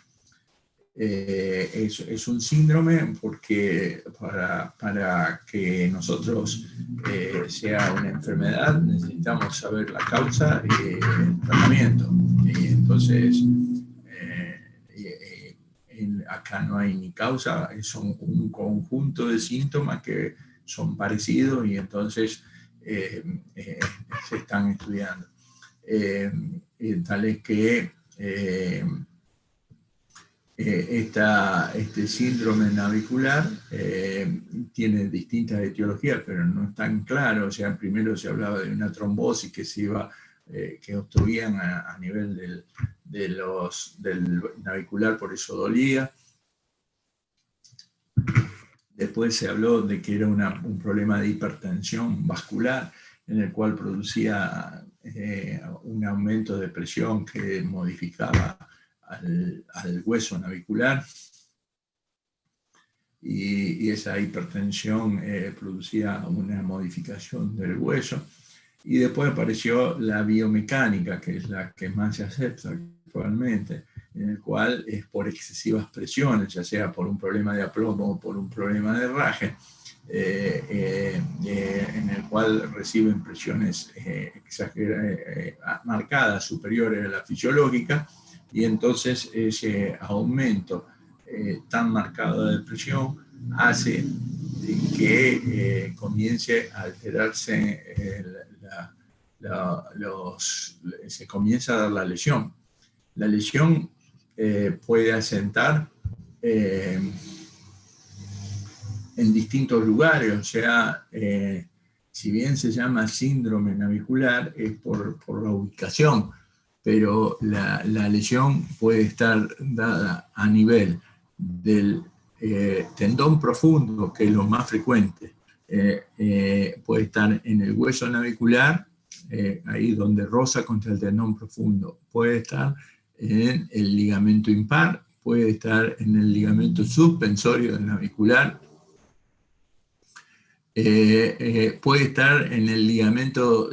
Es un síndrome porque para que nosotros sea una enfermedad necesitamos saber la causa y el tratamiento. Y entonces acá no hay ni causa, son un conjunto de síntomas que son parecidos y entonces se están estudiando. Tales que este síndrome navicular tiene distintas etiologías, pero no es tan claro. O sea, primero se hablaba de una trombosis que obstruían a nivel del navicular, por eso dolía. Después se habló de que era un problema de hipertensión vascular, en el cual producía un aumento de presión que modificaba al hueso navicular, y esa hipertensión producía una modificación del hueso. Y después apareció la biomecánica, que es la que más se acepta actualmente, en el cual es por excesivas presiones, ya sea por un problema de aplomo o por un problema de herraje, en el cual reciben presiones marcadas, superiores a la fisiológica, y entonces ese aumento tan marcado de presión hace que comience a alterarse se comienza a dar la lesión. La lesión puede asentar en distintos lugares, o sea, si bien se llama síndrome navicular, es por la ubicación, pero la lesión puede estar dada a nivel del tendón profundo, que es lo más frecuente, puede estar en el hueso navicular, ahí donde roza contra el tendón profundo, puede estar en el ligamento impar, puede estar en el ligamento suspensorio del navicular, puede estar en el ligamento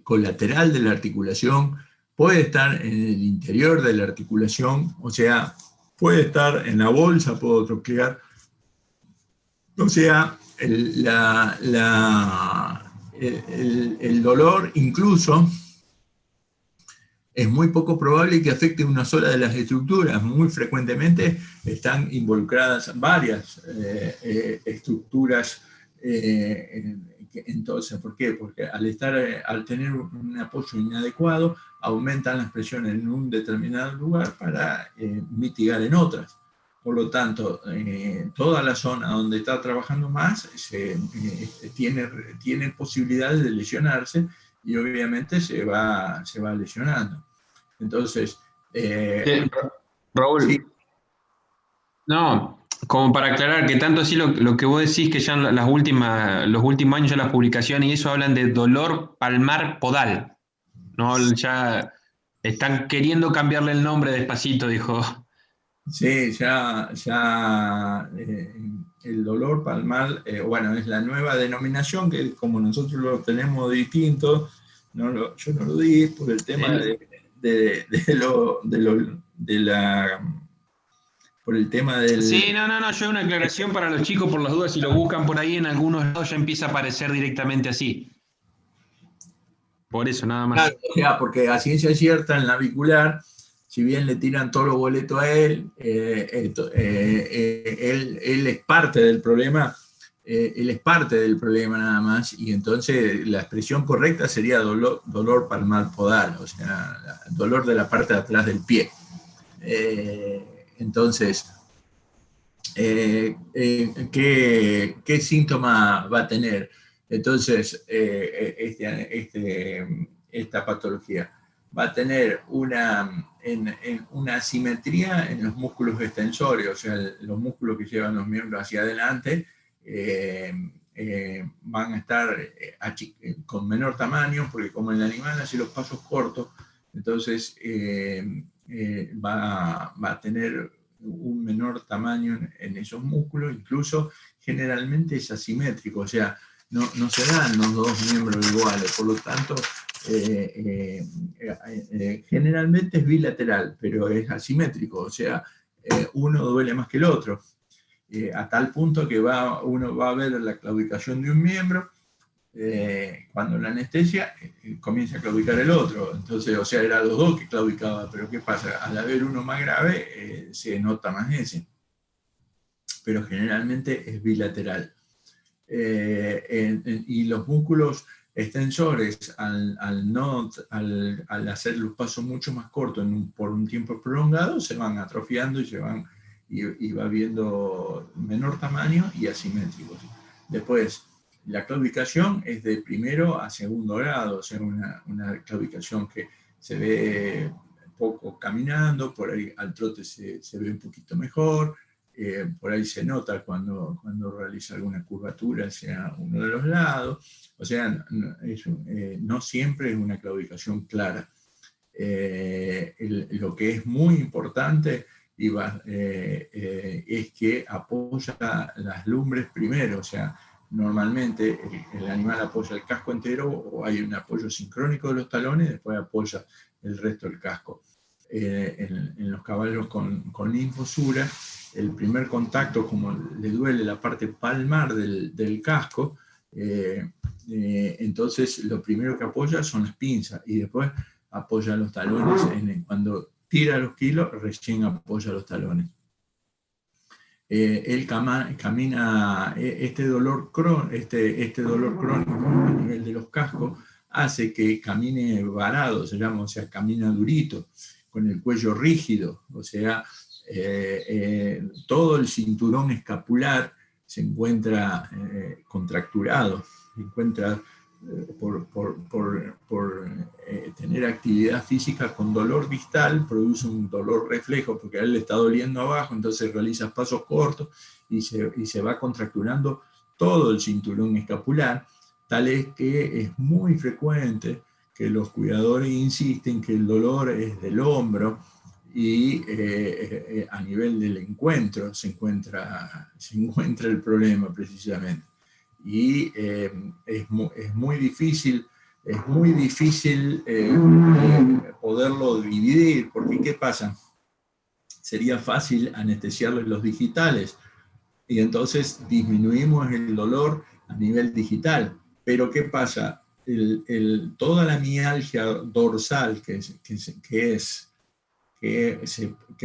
colateral de la articulación, puede estar en el interior de la articulación, o sea, puede estar en la bolsa podotroclear, o sea, el dolor incluso es muy poco probable que afecte una sola de las estructuras. Muy frecuentemente están involucradas varias estructuras. Entonces, ¿por qué? Porque al tener un apoyo inadecuado, aumentan las presiones en un determinado lugar para mitigar en otras. Por lo tanto, toda la zona donde está trabajando más tiene posibilidades de lesionarse, y obviamente se va lesionando. Entonces, Raúl, sí. No, como para aclarar que tanto así lo que vos decís, que ya en los últimos años ya las publicaciones y eso hablan de dolor palmar podal, ¿no? Ya están queriendo cambiarle el nombre despacito, dijo. Sí, ya el dolor palmar, bueno, es la nueva denominación, que como nosotros lo tenemos distinto, yo no lo di por el tema por el tema del... Sí, no, yo una aclaración para los chicos por las dudas, si lo buscan por ahí en algunos lados ya empieza a aparecer directamente así. Por eso, nada más. Claro, o sea, porque a ciencia cierta, el navicular, si bien le tiran todos los boletos a él, él es parte del problema, nada más, y entonces la expresión correcta sería dolor palmar podal, o sea, dolor de la parte de atrás del pie. Entonces, ¿qué síntoma va a tener? Entonces, esta patología va a tener una asimetría en los músculos extensores, o sea, los músculos que llevan los miembros hacia adelante van a estar con menor tamaño, porque como el animal hace los pasos cortos, entonces va a tener un menor tamaño en esos músculos, incluso generalmente es asimétrico, o sea, no se dan los dos miembros iguales, por lo tanto, generalmente es bilateral, pero es asimétrico, o sea, uno duele más que el otro, a tal punto que uno va a ver la claudicación de un miembro, cuando la anestesia comienza a claudicar el otro, entonces, o sea, eran los dos que claudicaban, pero ¿qué pasa? Al haber uno más grave, se nota más ese, pero generalmente es bilateral. Y los músculos extensores, al hacer los pasos mucho más cortos por un tiempo prolongado, se van atrofiando y va viendo menor tamaño y asimétricos. Después, la claudicación es de primero a segundo grado, o sea, una claudicación que se ve poco caminando, por ahí al trote se ve un poquito mejor, por ahí se nota cuando realiza alguna curvatura hacia uno de los lados, o sea, no siempre es una claudicación clara. Lo que es muy importante es que apoya las lumbres primero, o sea, normalmente el animal apoya el casco entero o hay un apoyo sincrónico de los talones, después apoya el resto del casco. En los caballos con linfosura, el primer contacto, como le duele la parte palmar del casco, entonces lo primero que apoya son las pinzas y después apoya los talones. Cuando tira los kilos, recién apoya los talones. Él camina, este dolor crónico a nivel de los cascos hace que camine varado, se llama, o sea, camina durito, con el cuello rígido, o sea, todo el cinturón escapular se encuentra contracturado, se encuentra por tener actividad física con dolor distal, produce un dolor reflejo porque a él le está doliendo abajo, entonces realiza pasos cortos y se va contracturando todo el cinturón escapular, tal es que es muy frecuente que los cuidadores insisten que el dolor es del hombro y a nivel del encuentro se encuentra el problema precisamente. Y es muy difícil poderlo dividir, porque ¿qué pasa? Sería fácil anestesiarles los digitales y entonces disminuimos el dolor a nivel digital, pero ¿qué pasa? Toda la mialgia dorsal que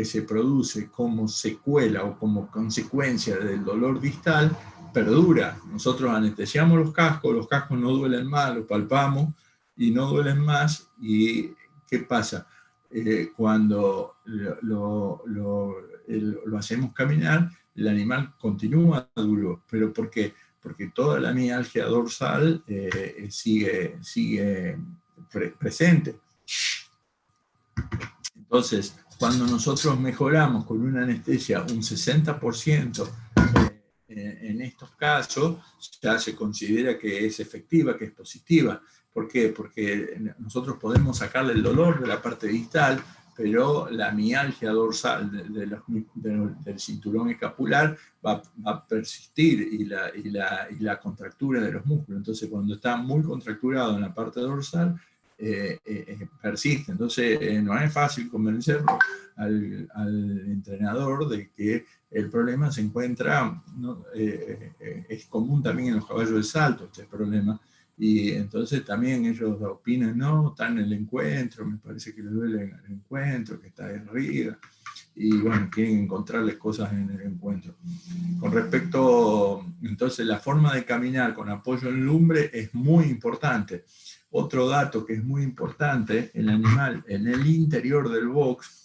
se produce como secuela o como consecuencia del dolor distal perdura. Nosotros anestesiamos los cascos no duelen más, los palpamos y no duelen más. ¿Y qué pasa? Cuando lo hacemos caminar, el animal continúa duro. ¿Pero por qué? Porque toda la mialgia dorsal sigue presente. Entonces, cuando nosotros mejoramos con una anestesia un 60%, en estos casos ya se considera que es efectiva, que es positiva. ¿Por qué? Porque nosotros podemos sacarle el dolor de la parte distal, pero la mialgia dorsal del cinturón escapular va a persistir y la contractura de los músculos. Entonces, cuando está muy contracturado en la parte dorsal, persiste. Entonces, no es fácil convencerlo al entrenador de que el problema se encuentra, ¿no? Es común también en los caballos de salto este problema, y entonces también ellos opinan, no, está en el encuentro, me parece que le duele en el encuentro, que está arriba, y bueno, quieren encontrarles cosas en el encuentro. Con respecto, entonces, la forma de caminar con apoyo en lumbre es muy importante. Otro dato que es muy importante, el animal en el interior del box,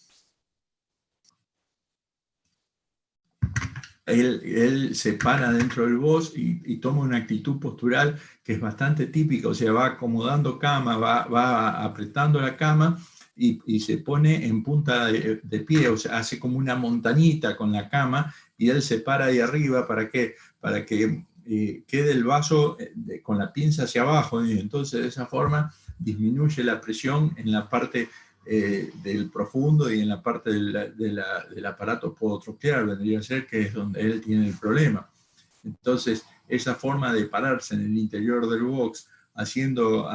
él se para dentro del box y toma una actitud postural que es bastante típica, o sea, va acomodando cama, va apretando la cama y se pone en punta de pie, o sea, hace como una montañita con la cama y él se para ahí arriba para que quede el vaso con la pinza hacia abajo, y entonces de esa forma disminuye la presión en la parte del profundo y en la parte del aparato podotroqueal, vendría a ser, que es donde él tiene el problema. Entonces, esa forma de pararse en el interior del box, haciendo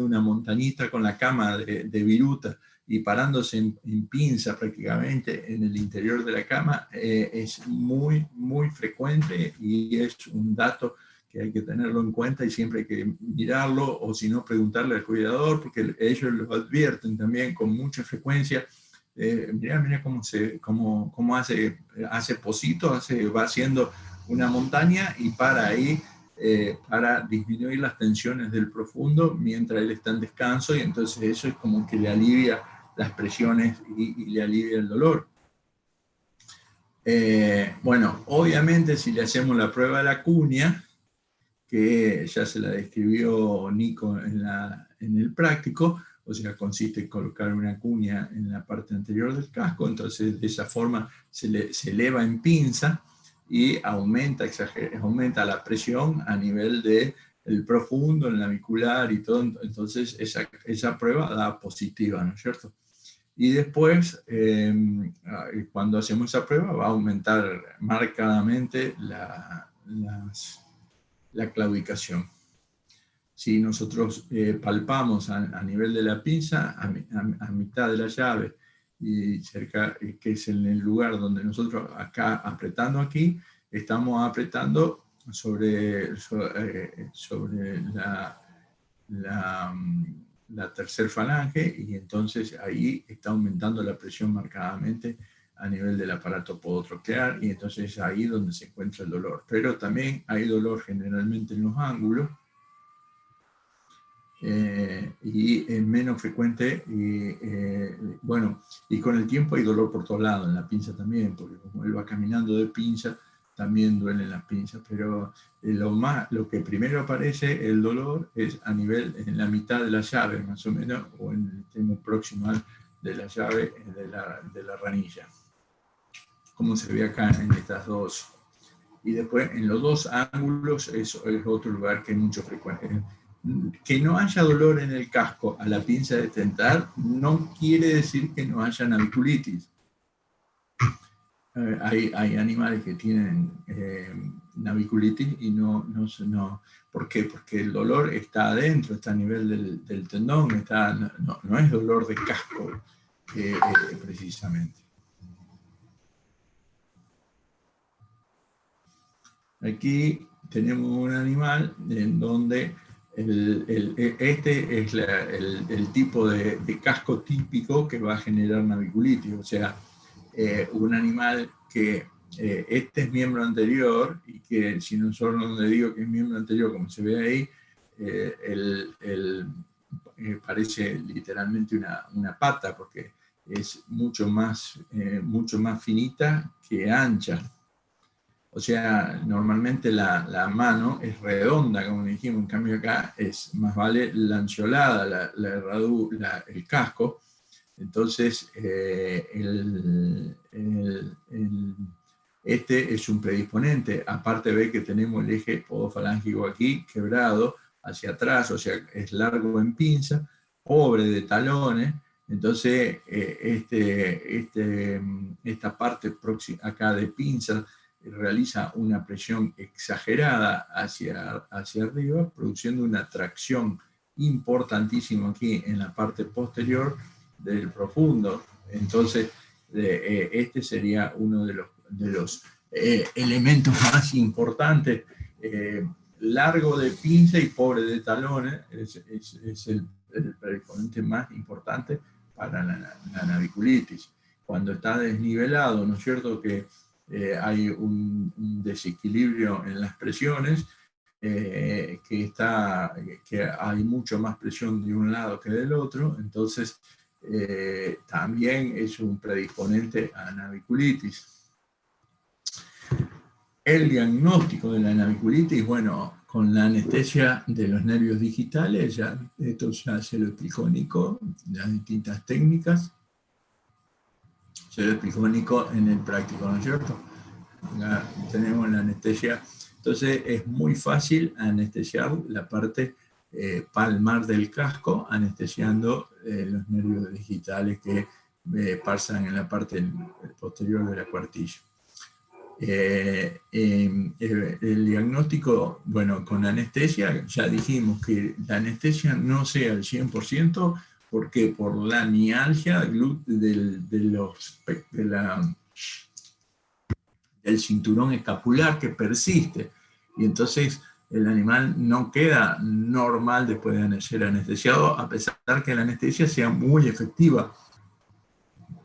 una montañita con la cama de viruta y parándose en pinza prácticamente en el interior de la cama, es muy, muy frecuente y es un dato que hay que tenerlo en cuenta y siempre hay que mirarlo, o si no, preguntarle al cuidador, porque ellos lo advierten también con mucha frecuencia. Mira cómo hace posito, va haciendo una montaña y para ahí para disminuir las tensiones del profundo mientras él está en descanso, y entonces eso es como que le alivia las presiones y le alivia el dolor. Bueno, obviamente si le hacemos la prueba de la cuña, que ya se la describió Nico en el práctico, o sea, consiste en colocar una cuña en la parte anterior del casco, entonces de esa forma se eleva en pinza y aumenta la presión a nivel del profundo, el navicular y todo, entonces esa prueba da positiva, ¿no es cierto? Y después, cuando hacemos esa prueba, va a aumentar marcadamente la claudicación. Si nosotros palpamos a nivel de la pinza, a mitad de la llave, y cerca, que es en el lugar donde nosotros acá, apretando aquí, estamos apretando sobre la tercer falange, y entonces ahí está aumentando la presión marcadamente a nivel del aparato podotroquear, y entonces es ahí donde se encuentra el dolor. Pero también hay dolor generalmente en los ángulos, y es menos frecuente, bueno, y con el tiempo hay dolor por todos lados, en la pinza también, porque como él va caminando de pinza, también duelen las pinzas, pero lo que primero aparece, el dolor, es a nivel, en la mitad de la llave, más o menos, o en el extremo proximal de la llave de la ranilla, como se ve acá en estas dos. Y después, en los dos ángulos, eso es otro lugar que es mucho frecuente. Que no haya dolor en el casco a la pinza de tentar no quiere decir que no haya naviculitis. Hay animales que tienen naviculitis y no. ¿Por qué? Porque el dolor está adentro, está a nivel del tendón, no es dolor de casco precisamente. Aquí tenemos un animal en donde este es el tipo de casco típico que va a generar naviculitis, o sea, un animal que este es miembro anterior, y que si nosotros no le digo que es miembro anterior, como se ve ahí, parece literalmente una pata, porque es mucho más finita que ancha. O sea, normalmente la mano es redonda, como dijimos, en cambio acá es más vale lanceolada el casco. Entonces, este es un predisponente. Aparte ve que tenemos el eje podofalángico aquí quebrado hacia atrás, o sea, es largo en pinza, pobre de talones. Entonces, esta parte próxima acá de pinza realiza una presión exagerada hacia arriba, produciendo una tracción importantísima aquí en la parte posterior del profundo. Entonces, este sería uno de los elementos más importantes. Largo de pinza y pobre de talones es el predisponente más importante para la naviculitis. Cuando está desnivelado, ¿no es cierto?, que hay un desequilibrio en las presiones, que hay mucho más presión de un lado que del otro, entonces también es un predisponente a naviculitis. El diagnóstico de la naviculitis, bueno, con la anestesia de los nervios digitales, esto ya se lo explicó Nico, las distintas técnicas. Se lo explicó Nico en el práctico, ¿no es cierto? Acá tenemos la anestesia. Entonces es muy fácil anestesiar la parte palmar del casco, anestesiando los nervios digitales que pasan en la parte posterior de la cuartilla. El diagnóstico, bueno, con anestesia, ya dijimos que la anestesia no sea al 100%, porque por la mialgia del cinturón escapular que persiste, y entonces el animal no queda normal después de ser anestesiado, a pesar que la anestesia sea muy efectiva.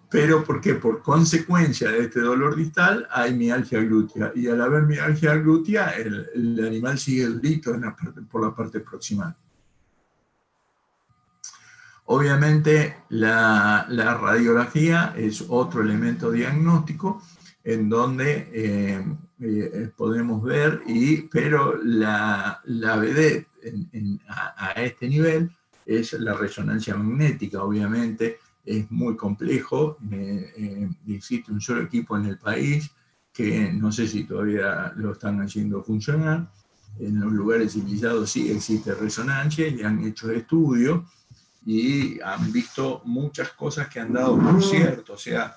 Pero ¿por qué? Por consecuencia de este dolor distal hay mialgia glútea. Y al haber mialgia glútea, el animal sigue durito por la parte proximal. Obviamente la radiografía es otro elemento diagnóstico en donde podemos ver, pero la vedette a este nivel es la resonancia magnética. Obviamente es muy complejo, existe un solo equipo en el país que no sé si todavía lo están haciendo funcionar. En los lugares civilizados sí existe resonancia y han hecho estudios y han visto muchas cosas que han dado por cierto. O sea,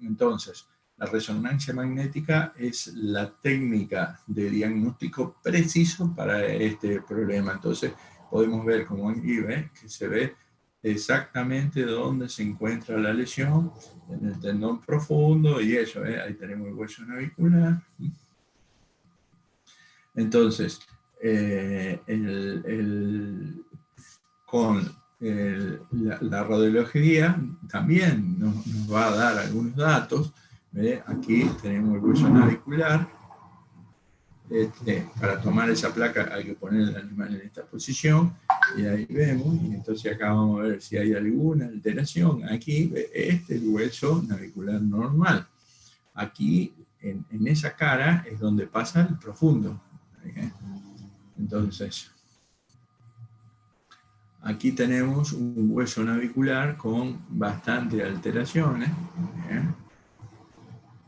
entonces, la resonancia magnética es la técnica de diagnóstico preciso para este problema. Entonces, podemos ver, como aquí que se ve exactamente dónde se encuentra la lesión, en el tendón profundo, y eso, ahí tenemos el hueso navicular. Entonces, con la radiología también nos va a dar algunos datos. Aquí tenemos el hueso navicular. Para tomar esa placa hay que poner el animal en esta posición, y ahí vemos, y entonces acá vamos a ver si hay alguna alteración. Aquí, este es el hueso navicular normal. Aquí, en esa cara, es donde pasa el profundo. Entonces, aquí tenemos un hueso navicular con bastantes alteraciones.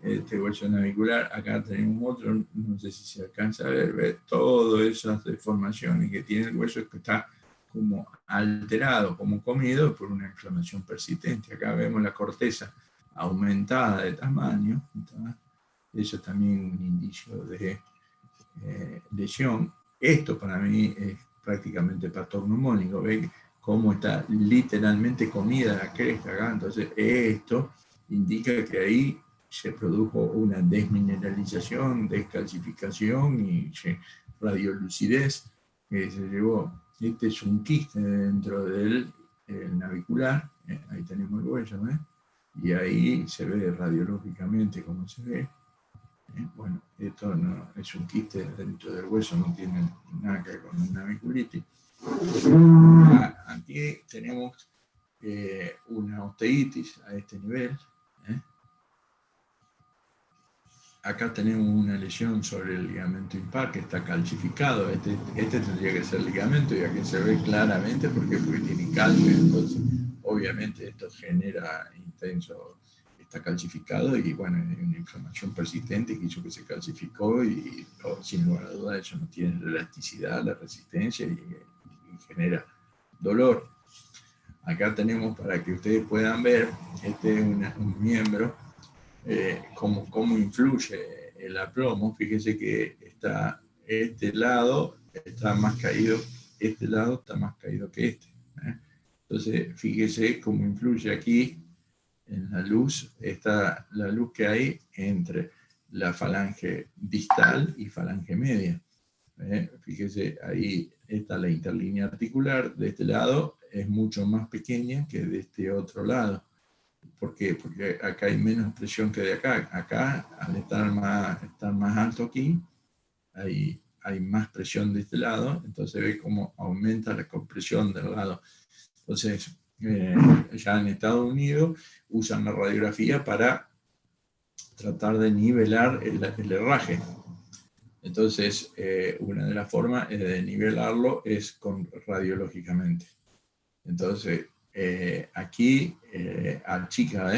Este hueso navicular, acá tenemos otro, no sé si se alcanza a ver todas esas deformaciones que tiene el hueso, que está como alterado, como comido por una inflamación persistente. Acá vemos la corteza aumentada de tamaño. Eso es también un indicio de lesión. Esto para mí es prácticamente patognomónico. ¿Ve cómo está literalmente comida la cresta acá? Entonces esto indica que ahí se produjo una desmineralización, descalcificación y radiolucidez que se llevó. Este es un quiste dentro del navicular. Ahí tenemos el hueso, y ahí se ve radiológicamente cómo se ve. Bueno, esto no es un quiste dentro del hueso, no tiene nada que ver con una naviculitis. Aquí tenemos una osteitis a este nivel. Acá tenemos una lesión sobre el ligamento impar que está calcificado. Este tendría que ser ligamento, ya que se ve claramente porque tiene calcio. Entonces, obviamente, esto genera intenso. Está calcificado y bueno, hay una inflamación persistente que hizo que se calcificó y sin lugar a dudas eso no tiene la elasticidad, la resistencia y genera dolor. Acá tenemos, para que ustedes puedan ver, este es un miembro, cómo influye el aplomo. Fíjense que este lado está más caído, este lado está más caído que este. Entonces, fíjese cómo influye aquí en la luz, está la luz que hay entre la falange distal y falange media. Fíjese, ahí está la interlínea articular, de este lado es mucho más pequeña que de este otro lado. ¿Por qué? Porque acá hay menos presión que de acá. Acá, al estar más alto aquí, hay más presión de este lado, entonces ve cómo aumenta la compresión del lado. Entonces, ya en Estados Unidos usan la radiografía para tratar de nivelar el herraje. Entonces, una de las formas de nivelarlo es radiológicamente. Entonces, aquí achica,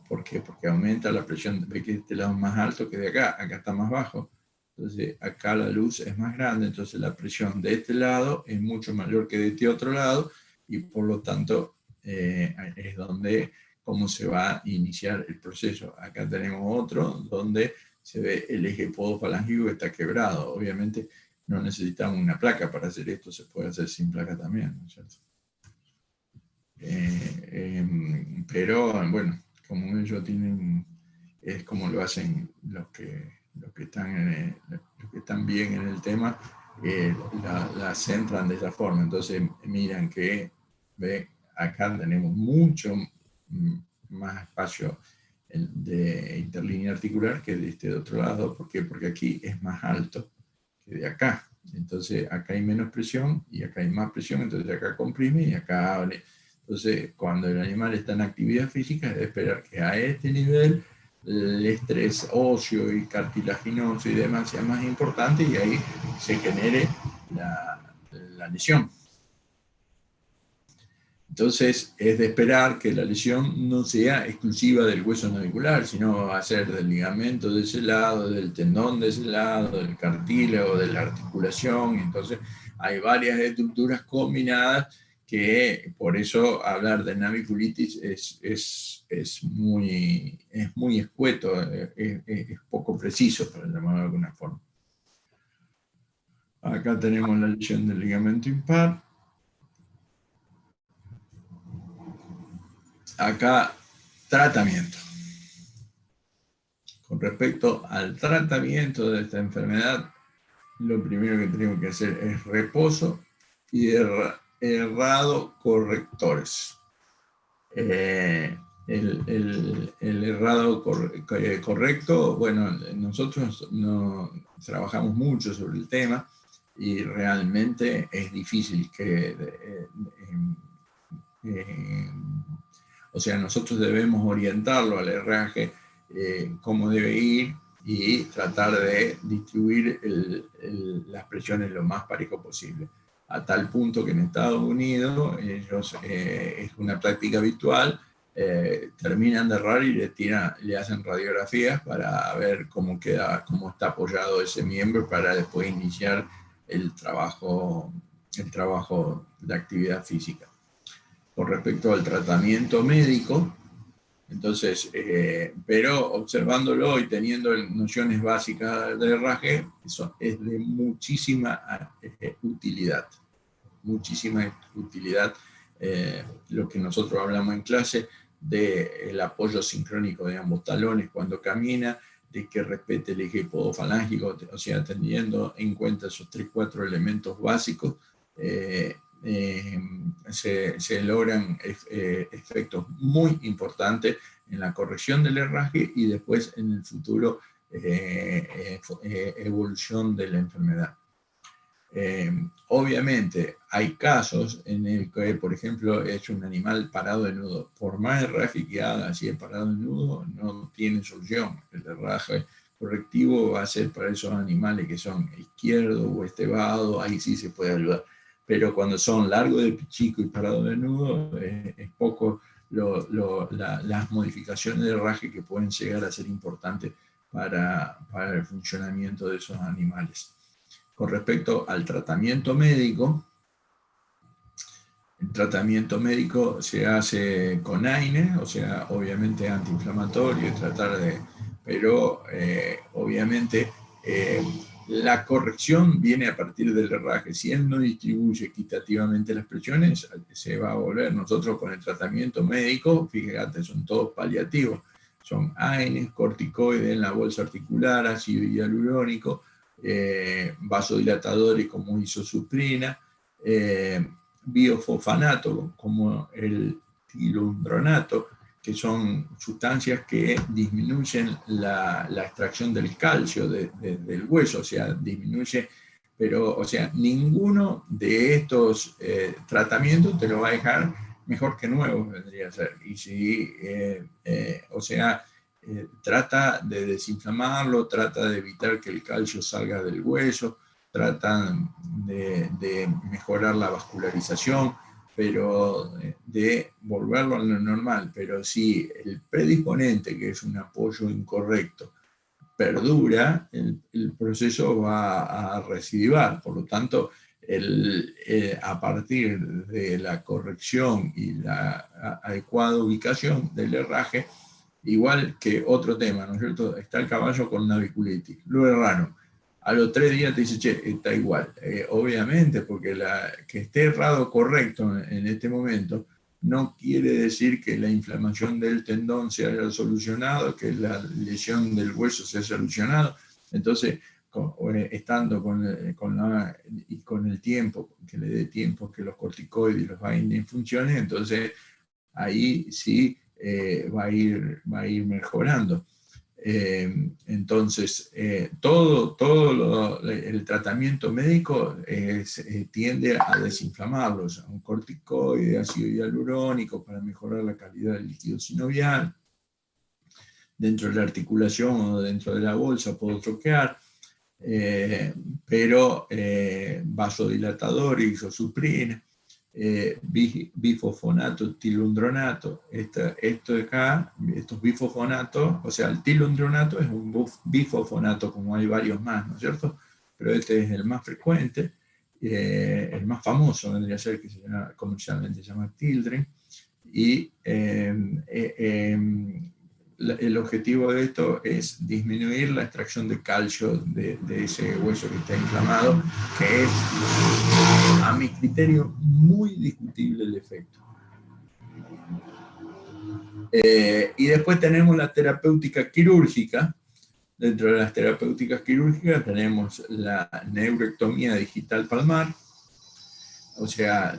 ¿por qué? Porque aumenta la presión. Ve que este lado es más alto que de acá está más bajo. Entonces, acá la luz es más grande, entonces la presión de este lado es mucho mayor que de este otro lado, y por lo tanto es donde cómo se va a iniciar el proceso. Acá tenemos otro donde se ve el eje podofalángico que está quebrado. Obviamente no necesitamos una placa para hacer esto, se puede hacer sin placa también, ¿no es cierto? Pero bueno, como ellos tienen, es como lo hacen los que están bien en el tema, la centran de esa forma. Entonces miran que acá tenemos mucho más espacio de interlínea articular que de este otro lado. ¿Por qué? Porque aquí es más alto que de acá. Entonces acá hay menos presión y acá hay más presión, entonces acá comprime y acá abre. Entonces cuando el animal está en actividad física es de esperar que a este nivel el estrés óseo y cartilaginoso y demás sea más importante y ahí se genere la lesión. Entonces es de esperar que la lesión no sea exclusiva del hueso navicular, sino va a ser del ligamento de ese lado, del tendón de ese lado, del cartílago, de la articulación. Entonces hay varias estructuras combinadas que por eso hablar de naviculitis es muy escueto, es poco preciso, para llamarlo de alguna forma. Acá tenemos la lesión del ligamento impar. Acá, tratamiento. Con respecto al tratamiento de esta enfermedad, lo primero que tenemos que hacer es reposo y errado correctores. El errado correcto, bueno, nosotros no trabajamos mucho sobre el tema y realmente es difícil que... o sea, nosotros debemos orientarlo al herraje, cómo debe ir y tratar de distribuir las presiones lo más parejo posible. A tal punto que en Estados Unidos ellos, es una práctica habitual, terminan de errar y le hacen radiografías para ver cómo queda, cómo está apoyado ese miembro para después iniciar el trabajo de actividad física. Con respecto al tratamiento médico, entonces, pero observándolo y teniendo nociones básicas de herraje, eso es de muchísima utilidad. Muchísima utilidad. Lo que nosotros hablamos en clase del apoyo sincrónico de ambos talones cuando camina, de que respete el eje podofalángico, o sea, teniendo en cuenta esos 3-4 elementos básicos, se logran efectos muy importantes en la corrección del herraje y después en el futuro evolución de la enfermedad. Obviamente hay casos en el que, por ejemplo, es un animal parado de nudo. Por más herraje que haga, si es parado de nudo, no tiene solución. El herraje correctivo va a ser para esos animales que son izquierdo o estevado, ahí sí se puede ayudar. Pero cuando son largos de pichico y parados de nudo, es poco las modificaciones de herraje que pueden llegar a ser importantes para el funcionamiento de esos animales. Con respecto al tratamiento médico, el tratamiento médico se hace con AINE, o sea, obviamente antiinflamatorio, pero obviamente la corrección viene a partir del herraje. Si él no distribuye equitativamente las presiones, se va a volver. Nosotros con el tratamiento médico, fíjate, son todos paliativos. Son AINES, corticoides en la bolsa articular, ácido hialurónico, vasodilatadores como isosuprina, biofosfanato como el tilundronato, que son sustancias que disminuyen la extracción del calcio del hueso, o sea, disminuye, pero, o sea, ninguno de estos tratamientos te lo va a dejar mejor que nuevo, vendría a ser. Y si, o sea, trata de desinflamarlo, trata de evitar que el calcio salga del hueso, tratan de mejorar la vascularización, pero de volverlo a lo normal. Pero si el predisponente, que es un apoyo incorrecto, perdura, el proceso va a recidivar. Por lo tanto, a partir de la corrección y la adecuada ubicación del herraje, igual que otro tema, ¿no es cierto? Está el caballo con naviculitis, lo erraron. A los 3 días te dice, che, está igual. Obviamente, porque que esté errado correcto en este momento no quiere decir que la inflamación del tendón se haya solucionado, que la lesión del hueso se haya solucionado. Entonces, estando con el tiempo, que le dé tiempo que los corticoides y los binding funcionen, entonces ahí sí va a ir mejorando. Entonces, todo el tratamiento médico tiende a desinflamarlos, un corticoide, ácido hialurónico para mejorar la calidad del líquido sinovial, dentro de la articulación o dentro de la bolsa puedo troquear, pero vasodilatador, isosuprina, bifosfonato, tilundronato, esto de acá, estos bifosfonatos, o sea, el tilundronato es un bifosfonato, como hay varios más, ¿no es cierto? Pero este es el más frecuente, el más famoso, vendría a ser, que comercialmente se llama Tildren, y el objetivo de esto es disminuir la extracción de calcio de ese hueso que está inflamado, que es, a mi criterio, muy discutible el efecto. Y después tenemos la terapéutica quirúrgica. Dentro de las terapéuticas quirúrgicas tenemos la neurectomía digital palmar. O sea,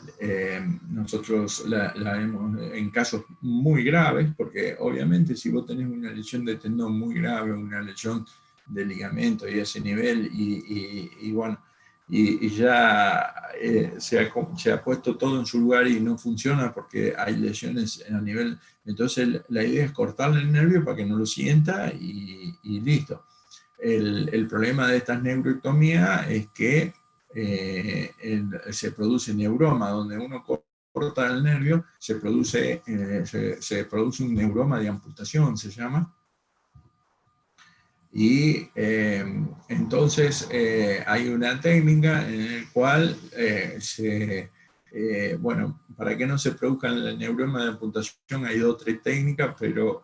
nosotros la vemos en casos muy graves, porque obviamente si vos tenés una lesión de tendón muy grave, una lesión de ligamento y a ese nivel, y bueno, y ya se ha puesto todo en su lugar y no funciona porque hay lesiones a nivel, entonces la idea es cortarle el nervio para que no lo sienta y listo. El problema de estas neuroectomías es que se produce neuroma, donde uno corta el nervio, se produce un neuroma de amputación, se llama. Y entonces hay una técnica en la cual bueno, para que no se produzca el neuroma de amputación hay 2 o 3 técnicas, pero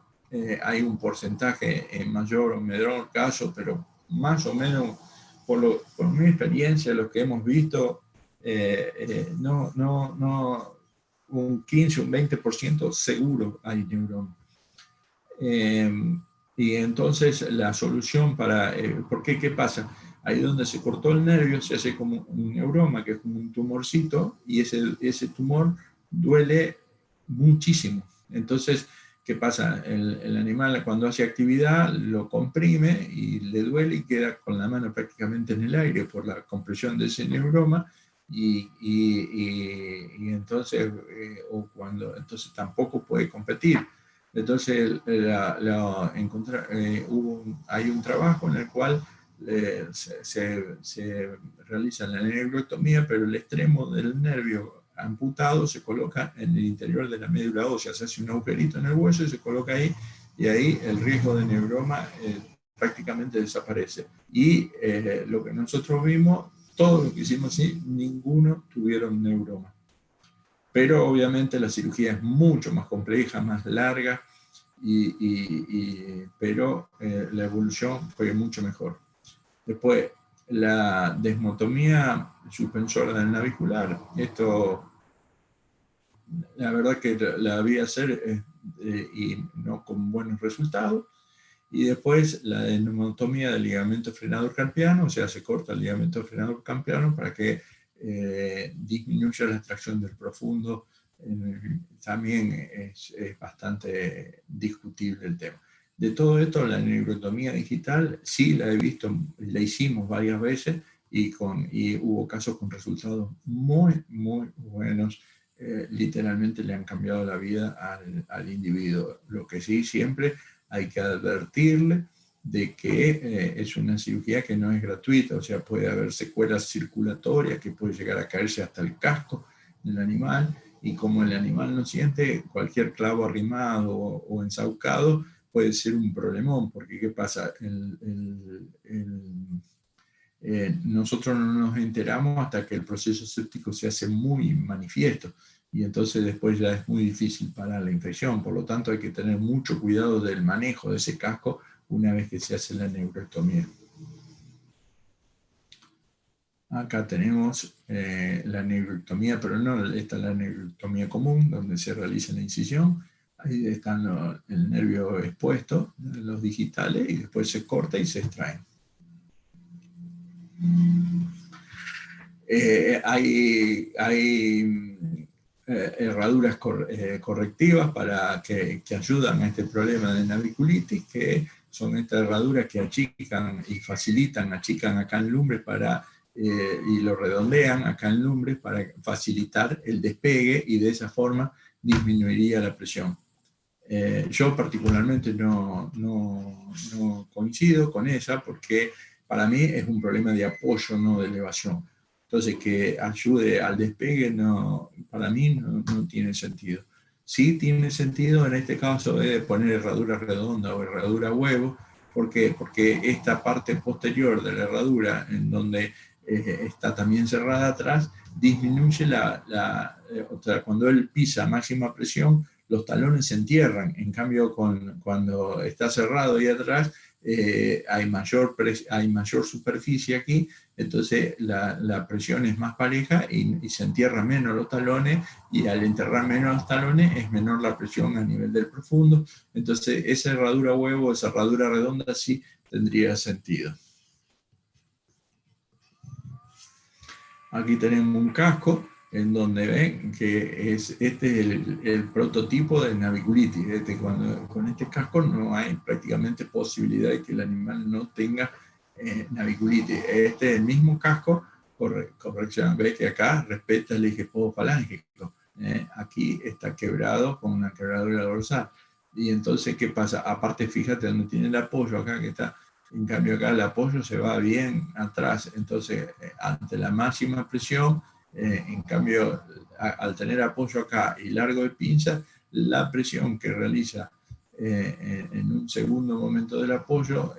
hay un porcentaje en mayor o menor caso, pero más o menos por mi experiencia, lo que hemos visto, un 15, un 20% seguro hay neuroma. Y entonces la solución ¿por qué? ¿Qué pasa? Ahí donde se cortó el nervio se hace como un neuroma, que es como un tumorcito, y ese tumor duele muchísimo. Entonces, ¿qué pasa? El animal cuando hace actividad lo comprime y le duele y queda con la mano prácticamente en el aire por la compresión de ese neuroma, y entonces, entonces tampoco puede competir. Entonces hay un trabajo en el cual se realiza la neuroectomía, pero el extremo del nervio amputado se coloca en el interior de la médula ósea, se hace un agujerito en el hueso y se coloca ahí, y ahí el riesgo de neuroma prácticamente desaparece. Y lo que nosotros vimos, todo lo que hicimos así, ninguno tuvieron neuroma. Pero obviamente la cirugía es mucho más compleja, más larga, pero la evolución fue mucho mejor. Después, la desmotomía suspensora del navicular, esto la verdad que la vi hacer y no con buenos resultados. Y después la desmotomía del ligamento frenador carpiano, o sea, se corta el ligamento frenador carpiano para que disminuya la extracción del profundo. También es bastante discutible el tema. De todo esto, la neuroectomía digital sí la he visto, la hicimos varias veces y hubo casos con resultados muy, muy buenos. Literalmente le han cambiado la vida al individuo. Lo que sí, siempre hay que advertirle de que es una cirugía que no es gratuita, o sea, puede haber secuelas circulatorias que puede llegar a caerse hasta el casco del animal, y como el animal no siente, cualquier clavo arrimado o ensaucado puede ser un problemón, porque ¿qué pasa? Nosotros no nos enteramos hasta que el proceso séptico se hace muy manifiesto, y entonces después ya es muy difícil parar la infección. Por lo tanto, hay que tener mucho cuidado del manejo de ese casco una vez que se hace la neuroectomía. Acá tenemos la neuroectomía, pero no, esta es la neuroectomía común, donde se realiza la incisión. Ahí están el nervio expuesto, los digitales, y después se corta y se extraen. Hay herraduras correctivas que ayudan a este problema de naviculitis, que son estas herraduras que achican y facilitan, achican acá en lumbres y lo redondean acá en lumbres para facilitar el despegue, y de esa forma disminuiría la presión. Yo particularmente no coincido con ella, porque para mí es un problema de apoyo, no de elevación. Entonces, que ayude al despegue, para mí no tiene sentido. Sí tiene sentido en este caso de poner herradura redonda o herradura huevo. ¿Por qué? Porque esta parte posterior de la herradura, en donde está también cerrada atrás, disminuye cuando él pisa a máxima presión, los talones se entierran. En cambio, cuando está cerrado ahí atrás, hay mayor superficie aquí, entonces la presión es más pareja y se entierran menos los talones, y al enterrar menos los talones es menor la presión a nivel del profundo. Entonces esa herradura huevo, esa herradura redonda sí tendría sentido. Aquí tenemos un casco en donde ven que este es el prototipo de naviculitis. Con este casco no hay prácticamente posibilidad de que el animal no tenga naviculitis. Este es el mismo casco, corrección, ve que acá respeta el eje podofalángico. Aquí está quebrado con una quebradura dorsal. Y entonces, ¿qué pasa? Aparte, fíjate donde tiene el apoyo acá, que está. En cambio acá el apoyo se va bien atrás. Entonces, ante la máxima presión, en cambio, al tener apoyo acá y largo de pinza, la presión que realiza en un segundo momento del apoyo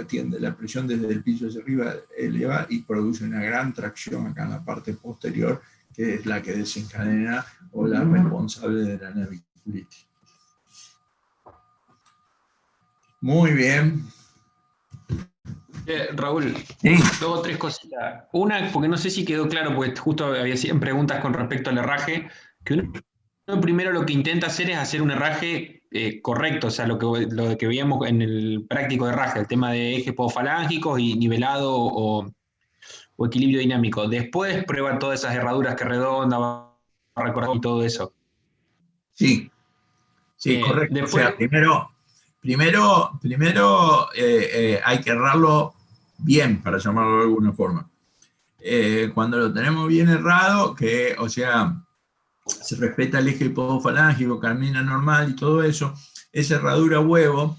tiende la presión desde el piso hacia arriba, eleva y produce una gran tracción acá en la parte posterior, que es la que desencadena o la responsable de la naviculitis. Muy bien. Raúl, sí. 2 o 3 cositas. Una, porque no sé si quedó claro, porque justo había 100 preguntas con respecto al herraje, que uno primero lo que intenta hacer es hacer un herraje correcto, o sea, lo que veíamos en el práctico de herraje, el tema de ejes podofalángicos y nivelado o equilibrio dinámico. Después prueba todas esas herraduras que redonda, va a recordar y todo eso. Sí, correcto. Después, o sea, primero hay que errarlo bien, para llamarlo de alguna forma. Cuando lo tenemos bien errado, o sea, se respeta el eje podofalángico, camina normal y todo eso, esa herradura huevo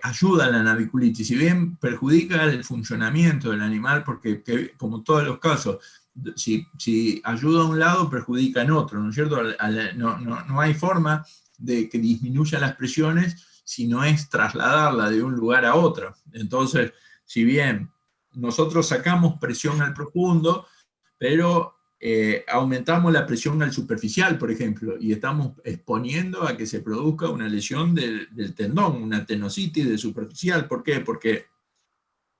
ayuda a la naviculitis. Si bien perjudica el funcionamiento del animal, porque como en todos los casos, si ayuda a un lado, perjudica en otro, ¿no es cierto? No hay forma de que disminuya las presiones si no es trasladarla de un lugar a otro. Entonces, si bien nosotros sacamos presión al profundo, pero aumentamos la presión al superficial, por ejemplo, y estamos exponiendo a que se produzca una lesión del tendón, una tenositis de superficial. ¿Por qué? Porque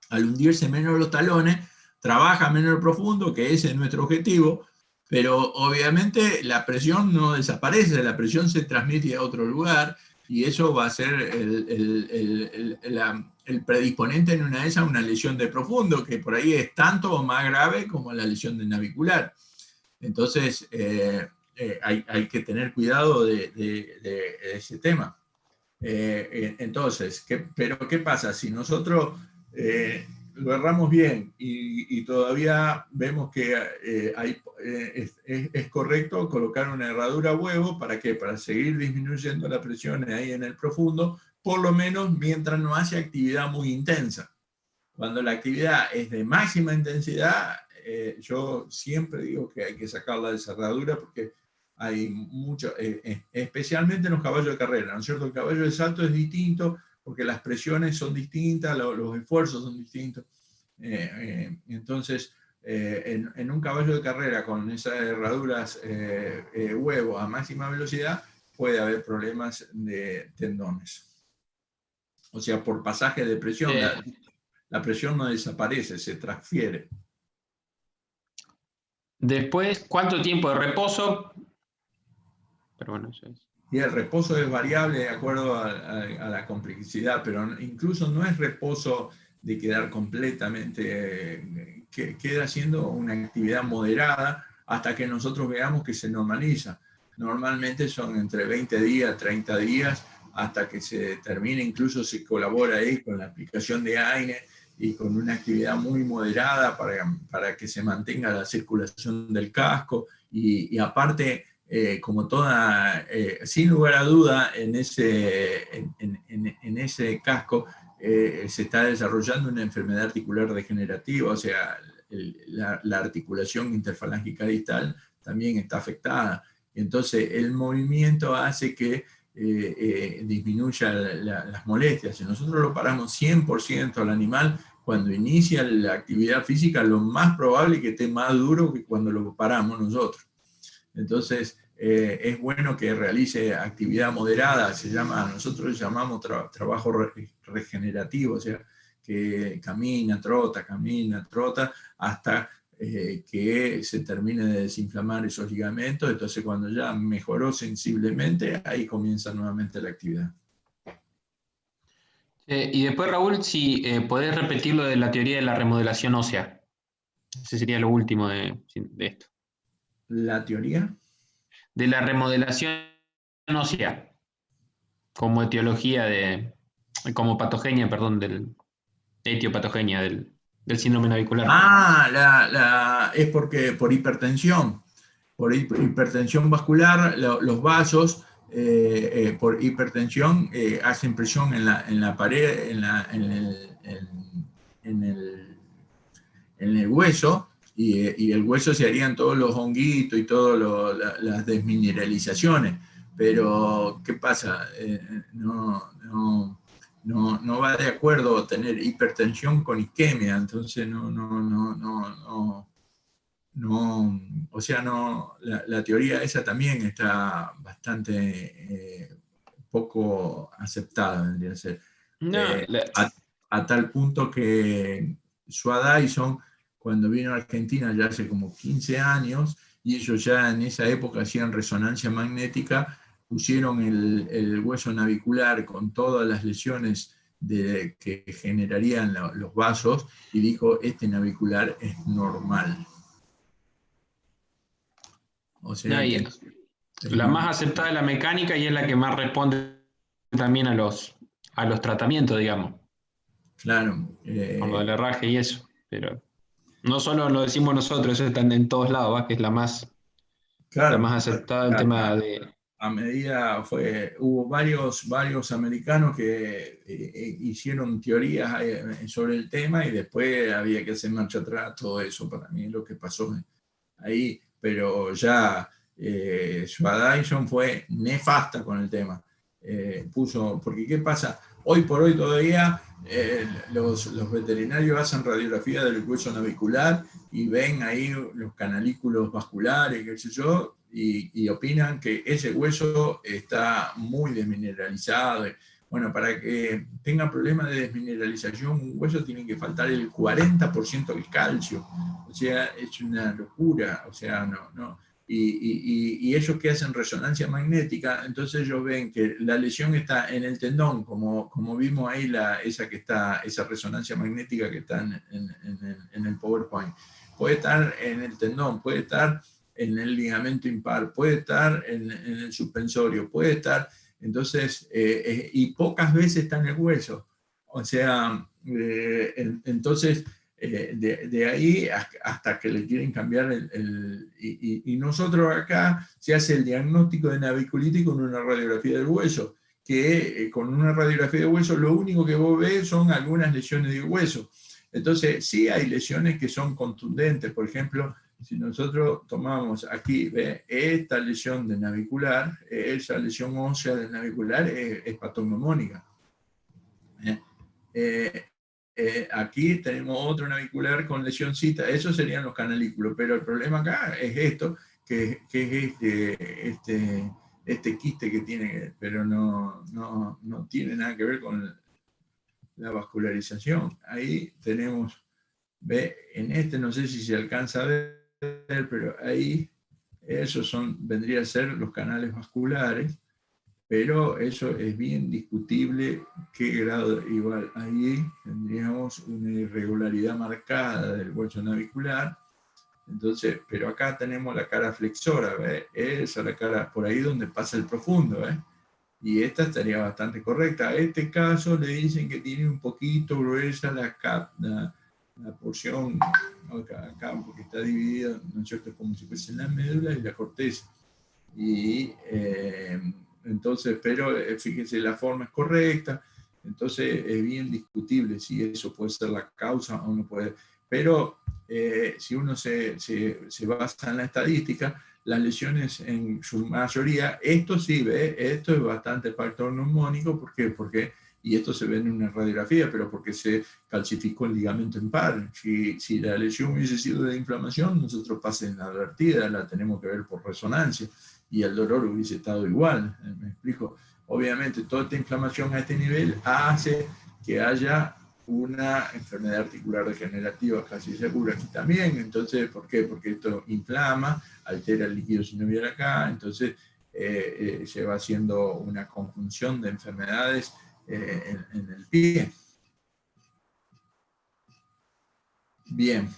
al hundirse menos los talones, trabaja menos profundo, que ese es nuestro objetivo, pero obviamente la presión no desaparece, la presión se transmite a otro lugar, y eso va a ser el predisponente en una de esas, una lesión de profundo, que por ahí es tanto o más grave como la lesión de navicular. Entonces, hay que tener cuidado de ese tema. Entonces, ¿pero qué pasa? Si nosotros lo erramos bien y todavía vemos que es correcto colocar una herradura huevo, ¿para qué? Para seguir disminuyendo la presión ahí en el profundo, por lo menos mientras no haya actividad muy intensa. Cuando la actividad es de máxima intensidad, yo siempre digo que hay que sacarla de esa herradura, porque hay mucho, especialmente en los caballos de carrera, ¿no es cierto? El caballo de salto es distinto, porque las presiones son distintas, los esfuerzos son distintos. Entonces, en un caballo de carrera con esas herraduras huevo a máxima velocidad, puede haber problemas de tendones. O sea, por pasaje de presión, la presión no desaparece, se transfiere. Después, ¿cuánto tiempo de reposo? Pero bueno, eso es. Y el reposo es variable de acuerdo a la complejidad, pero incluso no es reposo de quedar completamente, queda siendo una actividad moderada hasta que nosotros veamos que se normaliza. Normalmente son entre 20 días, 30 días, hasta que se termine. Incluso se colabora ahí con la aplicación de AINE y con una actividad muy moderada para que se mantenga la circulación del casco. Y aparte, como toda, sin lugar a duda, en ese casco se está desarrollando una enfermedad articular degenerativa, o sea, la articulación interfalángica distal también está afectada. Entonces, el movimiento hace que disminuya las molestias. Si nosotros lo paramos 100% al animal, cuando inicia la actividad física, lo más probable es que esté más duro que cuando lo paramos nosotros. Entonces, es bueno que realice actividad moderada, nosotros llamamos trabajo regenerativo, o sea, que camina, trota, hasta que se termine de desinflamar esos ligamentos. Entonces, cuando ya mejoró sensiblemente, ahí comienza nuevamente la actividad. Y después, Raúl, si podés repetir lo de la teoría de la remodelación ósea. Ese sería lo último de esto. ¿La teoría? De la remodelación ósea, como etiología como patogenia, perdón, etiopatogenia del síndrome navicular. Es porque por hipertensión. Por hipertensión vascular, los vasos por hipertensión hacen presión en la pared, en el hueso, y el hueso se harían todos los honguitos y todas las desmineralizaciones. Pero, ¿qué pasa? No va de acuerdo tener hipertensión con isquemia, entonces o sea, la teoría esa también está bastante poco aceptada, vendría a ser. No, A tal punto que Sua Dyson, cuando vino a Argentina ya hace como 15 años, y ellos ya en esa época hacían resonancia magnética, pusieron el hueso navicular con todas las lesiones que generarían los vasos, y dijo, este navicular es normal. O sea que la más aceptada es la mecánica y es la que más responde también a los tratamientos, digamos. Claro. Con lo del herraje y eso. Pero no solo lo decimos nosotros, eso está en todos lados, que es la más aceptada el tema de... A medida hubo varios americanos que hicieron teorías sobre el tema, y después había que hacer marcha atrás, todo eso para mí es lo que pasó ahí. Pero ya Sua Dyson fue nefasta con el tema. Porque ¿qué pasa? Hoy por hoy todavía los veterinarios hacen radiografía del hueso navicular y ven ahí los canalículos vasculares, qué sé yo, y opinan que ese hueso está muy desmineralizado. Bueno, para que tenga problemas de desmineralización, un hueso tiene que faltar el 40% del calcio. O sea, es una locura. O sea, no. Y ellos que hacen resonancia magnética, entonces ellos ven que la lesión está en el tendón, como vimos ahí esa resonancia magnética que está en el PowerPoint. Puede estar en el tendón, puede estar en el ligamento impar, puede estar en el suspensorio, puede estar, entonces, y pocas veces está en el hueso. O sea, entonces, de ahí hasta que le quieren cambiar y nosotros acá se hace el diagnóstico de naviculitis con una radiografía del hueso, que con una radiografía de hueso lo único que vos ves son algunas lesiones de hueso. Entonces, sí hay lesiones que son contundentes. Por ejemplo, si nosotros tomamos aquí, ¿ve? Esta lesión de navicular, esa lesión ósea del navicular es patognomónica. Aquí tenemos otro navicular con lesioncita, esos serían los canalículos, pero el problema acá es esto, que es este quiste que tiene, pero no tiene nada que ver con la vascularización. Ahí tenemos, ve, en no sé si se alcanza a ver, pero ahí esos vendrían a ser los canales vasculares, pero eso es bien discutible qué grado. Igual ahí tendríamos una irregularidad marcada del hueso navicular. Entonces, pero acá tenemos la cara flexora, ¿ves? Esa es la cara por ahí donde pasa el profundo, ¿ves? Y esta estaría bastante correcta. A este caso le dicen que tiene un poquito gruesa la porción acá, porque está dividida, ¿no es cierto?, como si fuese la médula y la corteza. Y entonces, pero fíjense, la forma es correcta, entonces es bien discutible si eso puede ser la causa o no puede. Pero si uno se basa en la estadística, las lesiones en su mayoría, esto sí, ¿ve? Esto es bastante factor neumónico, ¿por qué? Porque, y esto se ve en una radiografía, pero porque se calcificó el ligamento en par. Si la lesión hubiese sido de inflamación, nosotros pasa inadvertida, la tenemos que ver por resonancia, y el dolor hubiese estado igual. ¿Me explico? Obviamente, toda esta inflamación a este nivel hace que haya una enfermedad articular degenerativa casi segura aquí también. Entonces, ¿por qué? Porque esto inflama, altera el líquido sinovial acá, entonces se va haciendo una conjunción de enfermedades en el pie. Bien.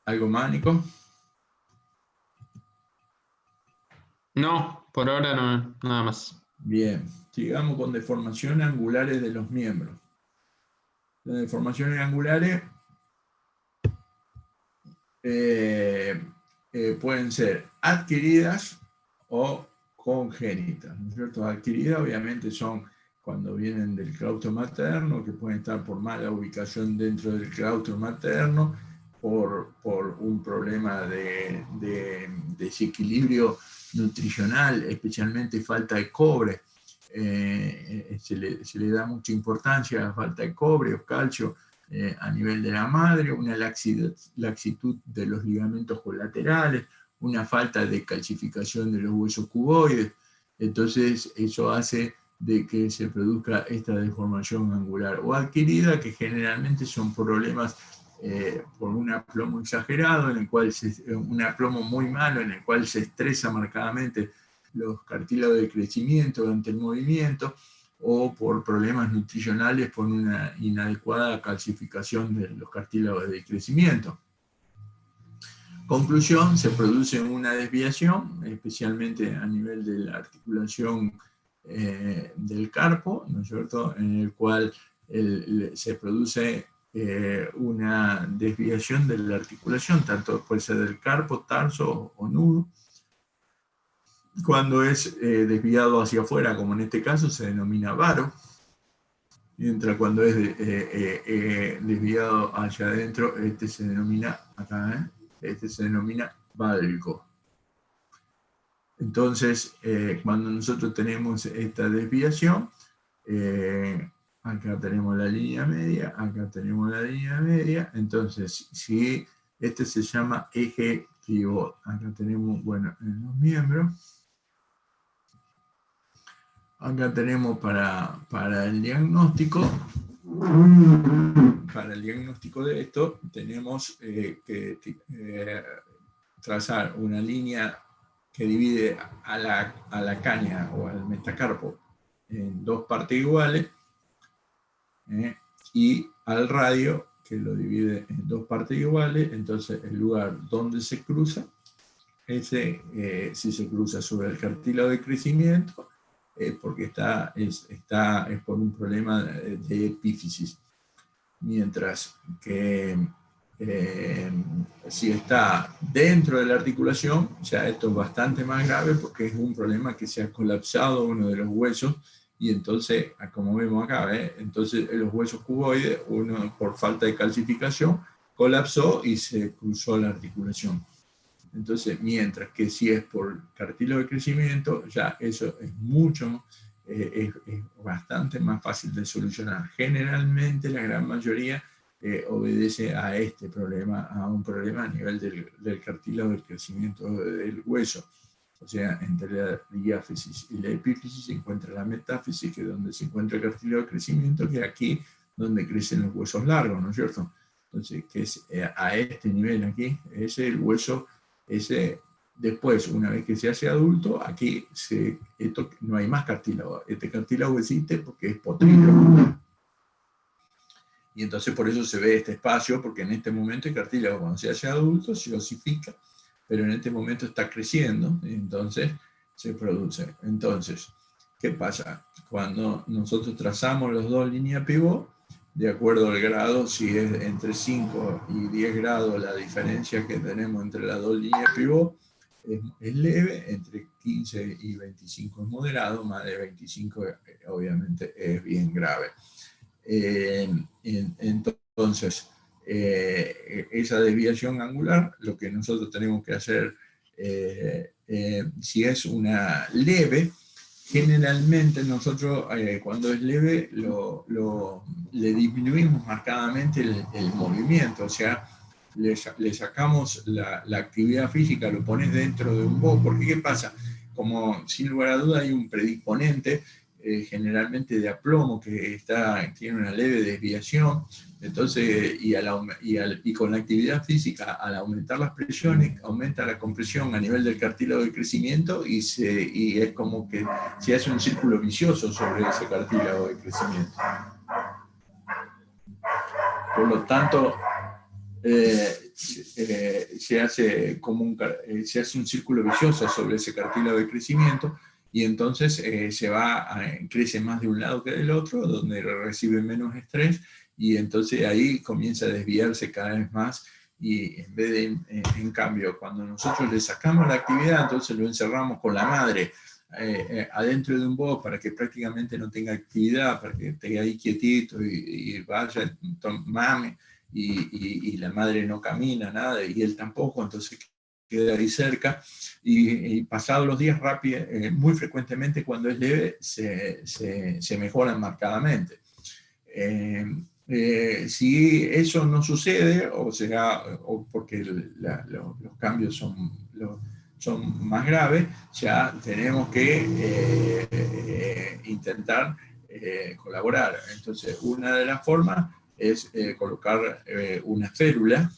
¿Algo más, Nico? No, por ahora no, nada más. Bien, sigamos con deformaciones angulares de los miembros. Las deformaciones angulares pueden ser adquiridas o congénitas, ¿no es cierto? Adquiridas obviamente son cuando vienen del claustro materno, que pueden estar por mala ubicación dentro del claustro materno, por un problema de desequilibrio nutricional, especialmente falta de cobre. Se le da mucha importancia a la falta de cobre o calcio a nivel de la madre, una laxitud de los ligamentos colaterales, una falta de calcificación de los huesos cuboides. Entonces eso hace de que se produzca esta deformación angular o adquirida, que generalmente son problemas por un aplomo exagerado, en el cual un aplomo muy malo, en el cual se estresa marcadamente los cartílagos de crecimiento durante el movimiento, o por problemas nutricionales por una inadecuada calcificación de los cartílagos de crecimiento. Conclusión, se produce una desviación, especialmente a nivel de la articulación del carpo, ¿no es cierto?, en el cual se produce una desviación de la articulación, tanto puede ser del carpo, tarso o nudo. Cuando es desviado hacia afuera, como en este caso, se denomina varo, mientras cuando es desviado hacia adentro, este se denomina, acá, este se denomina valgo. Entonces, cuando nosotros tenemos esta desviación, acá tenemos la línea media, acá tenemos la línea media, entonces, si este se llama eje pivot, acá tenemos, bueno, en los miembros, acá tenemos para el diagnóstico, de esto, tenemos que trazar una línea que divide a la caña o al metacarpo en dos partes iguales, y al radio, que lo divide en dos partes iguales. Entonces el lugar donde se cruza, si se cruza sobre el cartílago de crecimiento, porque es por un problema de epífisis. Mientras que si está dentro de la articulación, ya esto es bastante más grave, porque es un problema que se ha colapsado uno de los huesos, y entonces, como vemos acá, entonces los huesos cuboides, uno por falta de calcificación, colapsó y se cruzó la articulación. Entonces, mientras que si es por cartílago de crecimiento, ya eso es es bastante más fácil de solucionar. Generalmente, la gran mayoría obedece a este problema, a un problema a nivel del cartílago del crecimiento del hueso. O sea, entre la diáfisis y la epífisis se encuentra la metáfisis, que es donde se encuentra el cartílago de crecimiento, que es aquí donde crecen los huesos largos, ¿no es cierto? Entonces, que es a este nivel aquí, ese el hueso, ese Después, una vez que se hace adulto, aquí no hay más cartílago. Este cartílago existe porque es potrilo. Y entonces por eso se ve este espacio, porque en este momento el cartílago, cuando se hace adulto, se osifica, pero en este momento está creciendo, y entonces se produce. Entonces, ¿qué pasa? Cuando nosotros trazamos las dos líneas pivot, de acuerdo al grado, si es entre 5 y 10 grados la diferencia que tenemos entre las dos líneas pivot, es leve, entre 15 y 25 es moderado, más de 25 obviamente es bien grave. Entonces, esa desviación angular, lo que nosotros tenemos que hacer, si es una leve, generalmente nosotros cuando es leve le disminuimos marcadamente el movimiento, o sea, le sacamos la actividad física, lo pones dentro de un box, porque ¿qué pasa? Como sin lugar a duda hay un predisponente, generalmente de aplomo, que tiene una leve desviación, entonces, y con la actividad física, al aumentar las presiones, aumenta la compresión a nivel del cartílago de crecimiento y es como que se hace un círculo vicioso sobre ese cartílago de crecimiento. Por lo tanto, se hace un círculo vicioso sobre ese cartílago de crecimiento, y entonces crece más de un lado que del otro, donde recibe menos estrés, y entonces ahí comienza a desviarse cada vez más, y en cambio, cuando nosotros le sacamos la actividad, entonces lo encerramos con la madre adentro de un box para que prácticamente no tenga actividad, para que esté ahí quietito y vaya, mame, y la madre no camina, nada, y él tampoco, entonces queda ahí cerca, y pasados los días muy frecuentemente cuando es leve se mejoran marcadamente. Si eso no sucede, o porque los cambios son más graves, ya tenemos que intentar colaborar. Entonces, una de las formas es colocar una férula,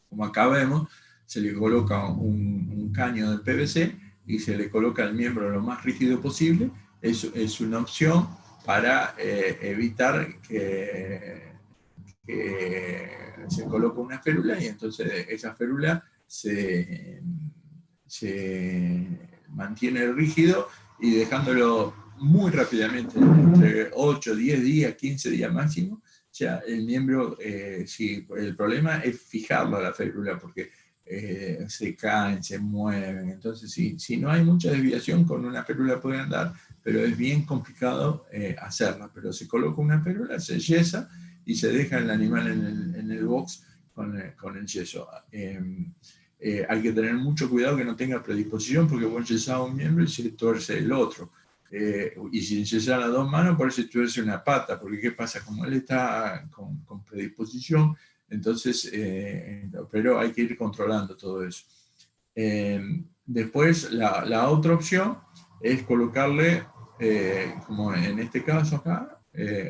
como acá vemos, se le coloca un caño de PVC y se le coloca el miembro lo más rígido posible. Es una opción para evitar que se coloque una férula, y entonces esa férula se mantiene rígido, y dejándolo muy rápidamente, entre 8, 10 días, 15 días máximo, ya el miembro, si el problema es fijarlo a la férula, porque se caen, se mueven, entonces si no hay mucha desviación, con una férula puede andar, pero es bien complicado hacerla. Pero se coloca una férula, se yesa y se deja el animal en el box con el yeso. Hay que tener mucho cuidado que no tenga predisposición, porque vos enyesás un miembro y se tuerce el otro. Y si enyesás las dos manos, por eso se tuerce una pata, porque ¿qué pasa? Como él está con predisposición, entonces, pero hay que ir controlando todo eso. Después, la otra opción es colocarle, como en este caso acá,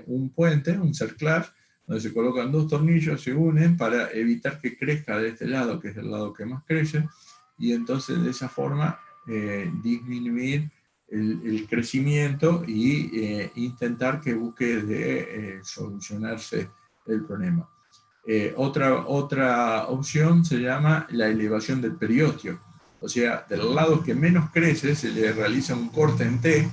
un puente, un cerclar, donde se colocan dos tornillos, se unen para evitar que crezca de este lado, que es el lado que más crece, y entonces de esa forma disminuir el crecimiento y intentar que busque de solucionarse el problema. Otra opción se llama la elevación del periósteo. O sea, del lado que menos crece se le realiza un corte en T,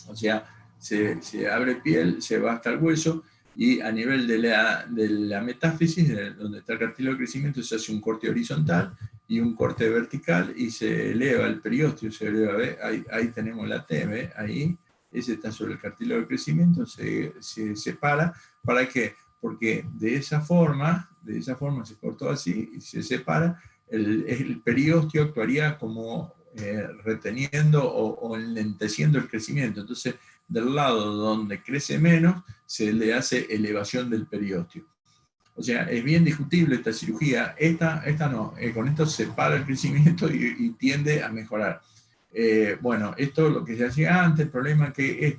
o sea, se abre piel, se va hasta el hueso, y a nivel de la metáfisis, donde está el cartílago de crecimiento, se hace un corte horizontal y un corte vertical, y se eleva el periósteo, se eleva, ¿ve? Ahí tenemos la T, ¿ve? Ahí, ese está sobre el cartílago de crecimiento, se separa. ¿Para qué? Porque de esa forma se cortó así y se separa, el periósteo actuaría como reteniendo o enlenteciendo el crecimiento. Entonces, del lado donde crece menos, se le hace elevación del periósteo. O sea, es bien discutible esta cirugía. Esta no, con esto se para el crecimiento y tiende a mejorar. Bueno, esto es lo que se hacía antes. El problema es que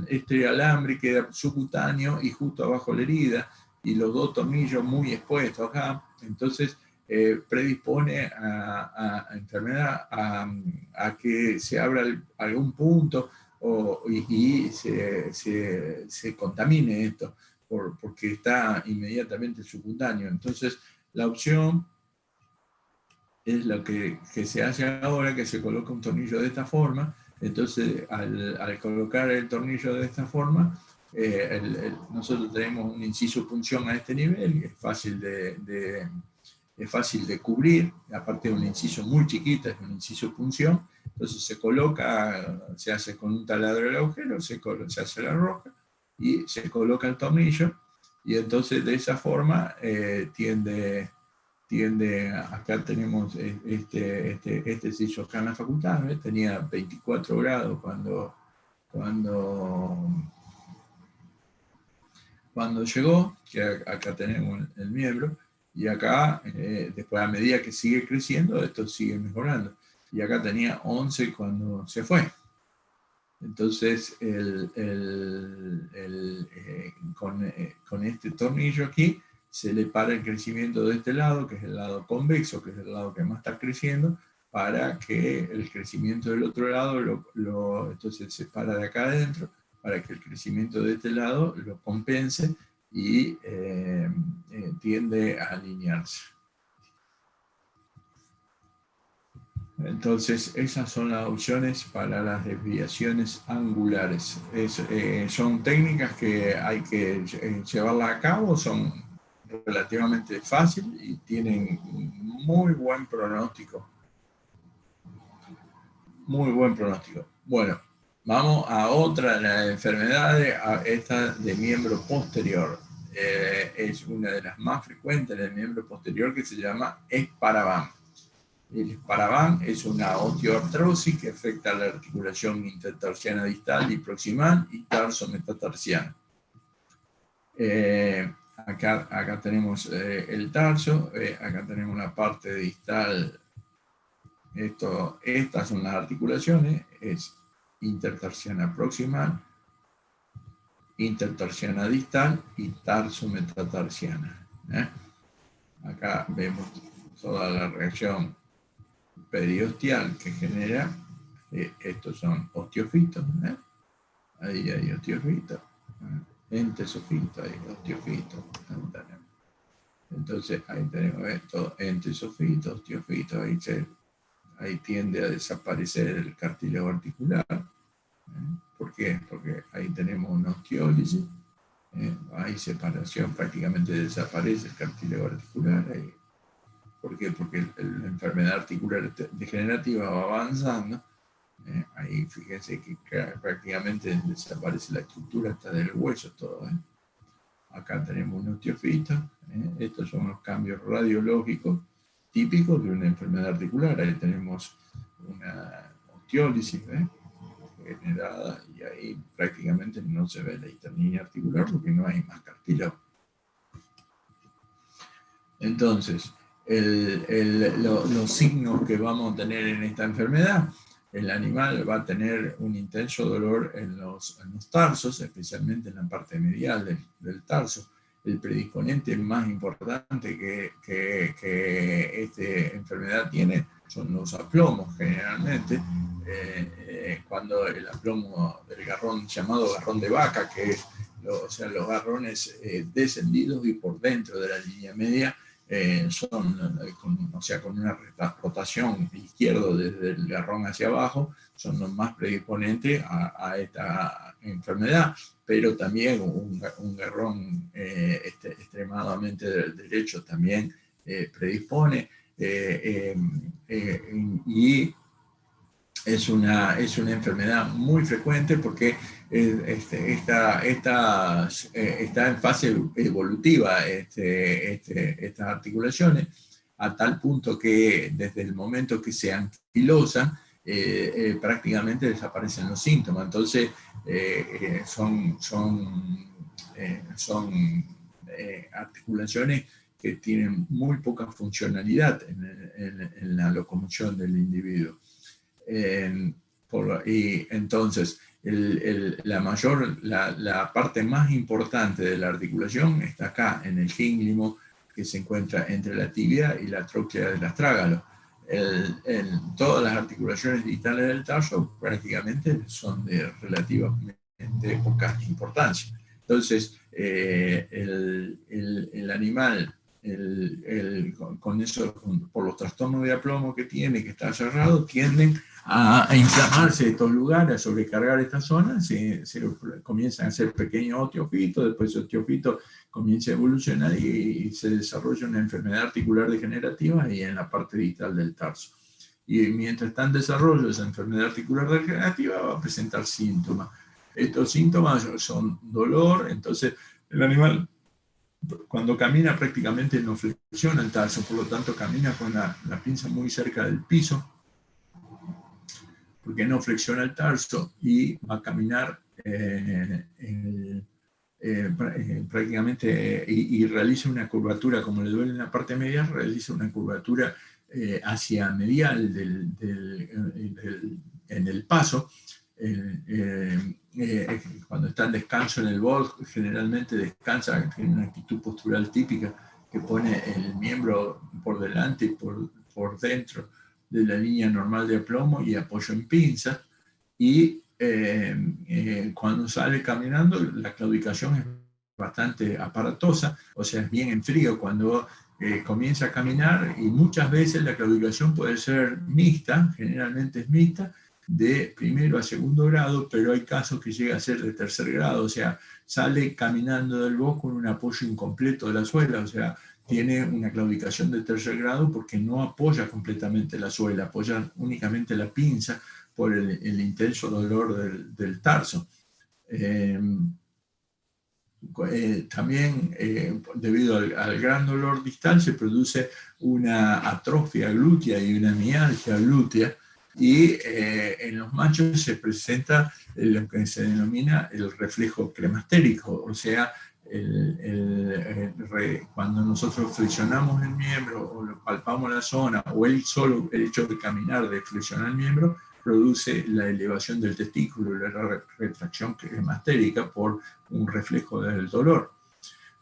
este alambre queda subcutáneo y justo abajo la herida, y los dos tornillos muy expuestos acá. Entonces, predispone a enfermedad, a que se abra algún punto y se contamine esto, porque está inmediatamente subcutáneo. Entonces, la opción es lo que se hace ahora, que se coloca un tornillo de esta forma. Entonces, al colocar el tornillo de esta forma, nosotros tenemos un inciso punción a este nivel, es fácil de cubrir, aparte de un inciso muy chiquito, es un inciso punción. Entonces se coloca, se hace con un taladro el agujero, se hace la roca y se coloca el tornillo, y entonces de esa forma tiende, acá tenemos este se hizo acá en la facultad, tenía 24 grados cuando llegó, que acá tenemos el miembro, y acá, después a medida que sigue creciendo, esto sigue mejorando. Y acá tenía 11 cuando se fue. Entonces, con este tornillo aquí, se le para el crecimiento de este lado, que es el lado convexo, que es el lado que más está creciendo, para que el crecimiento del otro lado, entonces se para de acá adentro, para que el crecimiento de este lado lo compense y tiende a alinearse. Entonces, esas son las opciones para las desviaciones angulares. Son técnicas que hay que llevarlas a cabo, son relativamente fáciles y tienen muy buen pronóstico. Muy buen pronóstico. Bueno, vamos a otra de las enfermedades, esta de miembro posterior. Es una de las más frecuentes del miembro posterior, que se llama Esparavan. El Esparavan es una osteoartrosis que afecta a la articulación intertarsiana distal y proximal y tarso-metatarsiana. Acá tenemos el tarso, acá tenemos la parte distal. Estas son las articulaciones, es intertarsiana proximal, intertarsiana distal y tarso-metatarsiana. Acá vemos toda la reacción periosteal que genera. Estos son osteofitos. Ahí hay osteofitos. Entesofitos, hay osteofitos. Entonces ahí tenemos esto, entesofitos, osteofitos, ahí tiende a desaparecer el cartílago articular. ¿Por qué? Porque ahí tenemos una osteólisis, hay separación, prácticamente desaparece el cartílago articular. ¿Por qué? Porque la enfermedad articular degenerativa va avanzando. Ahí fíjense que prácticamente desaparece la estructura hasta del hueso todo. Acá tenemos un osteofito. Estos son los cambios radiológicos típicos de una enfermedad articular. Ahí tenemos una osteólisis generada, y ahí prácticamente no se ve la interlínea articular porque no hay más cartílago. Entonces, los signos que vamos a tener en esta enfermedad: el animal va a tener un intenso dolor en los tarsos, especialmente en la parte medial del tarso. El predisponente más importante que esta enfermedad tiene son los aplomos, generalmente. Cuando el aplomo del garrón, llamado garrón de vaca, que es los garrones descendidos y por dentro de la línea media, con una rotación izquierdo desde el garrón hacia abajo, son los más predisponentes a esta enfermedad. Pero también un garrón extremadamente derecho también predispone, y es una enfermedad muy frecuente porque está en fase evolutiva estas articulaciones, a tal punto que desde el momento que se anquilosan, prácticamente desaparecen los síntomas. Entonces, son articulaciones que tienen muy poca funcionalidad en la locomoción del individuo. Y entonces, la parte más importante de la articulación está acá, en el gínglimo, que se encuentra entre la tibia y la tróclea del astrágalo. Todas las articulaciones distales del tarso prácticamente son de relativamente poca importancia. Entonces, el animal, con eso, por los trastornos de aplomo que tiene, que está cerrado, tienden a inflamarse estos lugares, a sobrecargar esta zona, se comienzan a hacer pequeños osteofitos, después ese osteofito comienza a evolucionar y se desarrolla una enfermedad articular degenerativa y en la parte distal del tarso. Y mientras está en desarrollo esa enfermedad articular degenerativa va a presentar síntomas. Estos síntomas son dolor, entonces el animal cuando camina prácticamente no flexiona el tarso, por lo tanto camina con la pinza muy cerca del piso, porque no flexiona el tarso y va a caminar prácticamente y realiza una curvatura, como le duele en la parte medial, realiza una curvatura hacia medial en el paso. Cuando está en descanso en el bol, generalmente descansa, tiene una actitud postural típica que pone el miembro por delante y por dentro de la línea normal de aplomo y apoyo en pinza, y cuando sale caminando la claudicación es bastante aparatosa, o sea, es bien en frío cuando comienza a caminar, y muchas veces la claudicación puede ser mixta, generalmente es mixta, de primero a segundo grado, pero hay casos que llega a ser de tercer grado, o sea, sale caminando del bosque con un apoyo incompleto de la suela, o sea, tiene una claudicación de tercer grado porque no apoya completamente la suela, apoya únicamente la pinza por el intenso dolor del tarso. También debido al gran dolor distal se produce una atrofia glútea y una mialgia glútea, y en los machos se presenta lo que se denomina el reflejo cremastérico, o sea, cuando nosotros flexionamos el miembro o lo palpamos la zona, o el hecho de caminar, de flexionar el miembro, produce la elevación del testículo, la retracción cremastérica por un reflejo del dolor.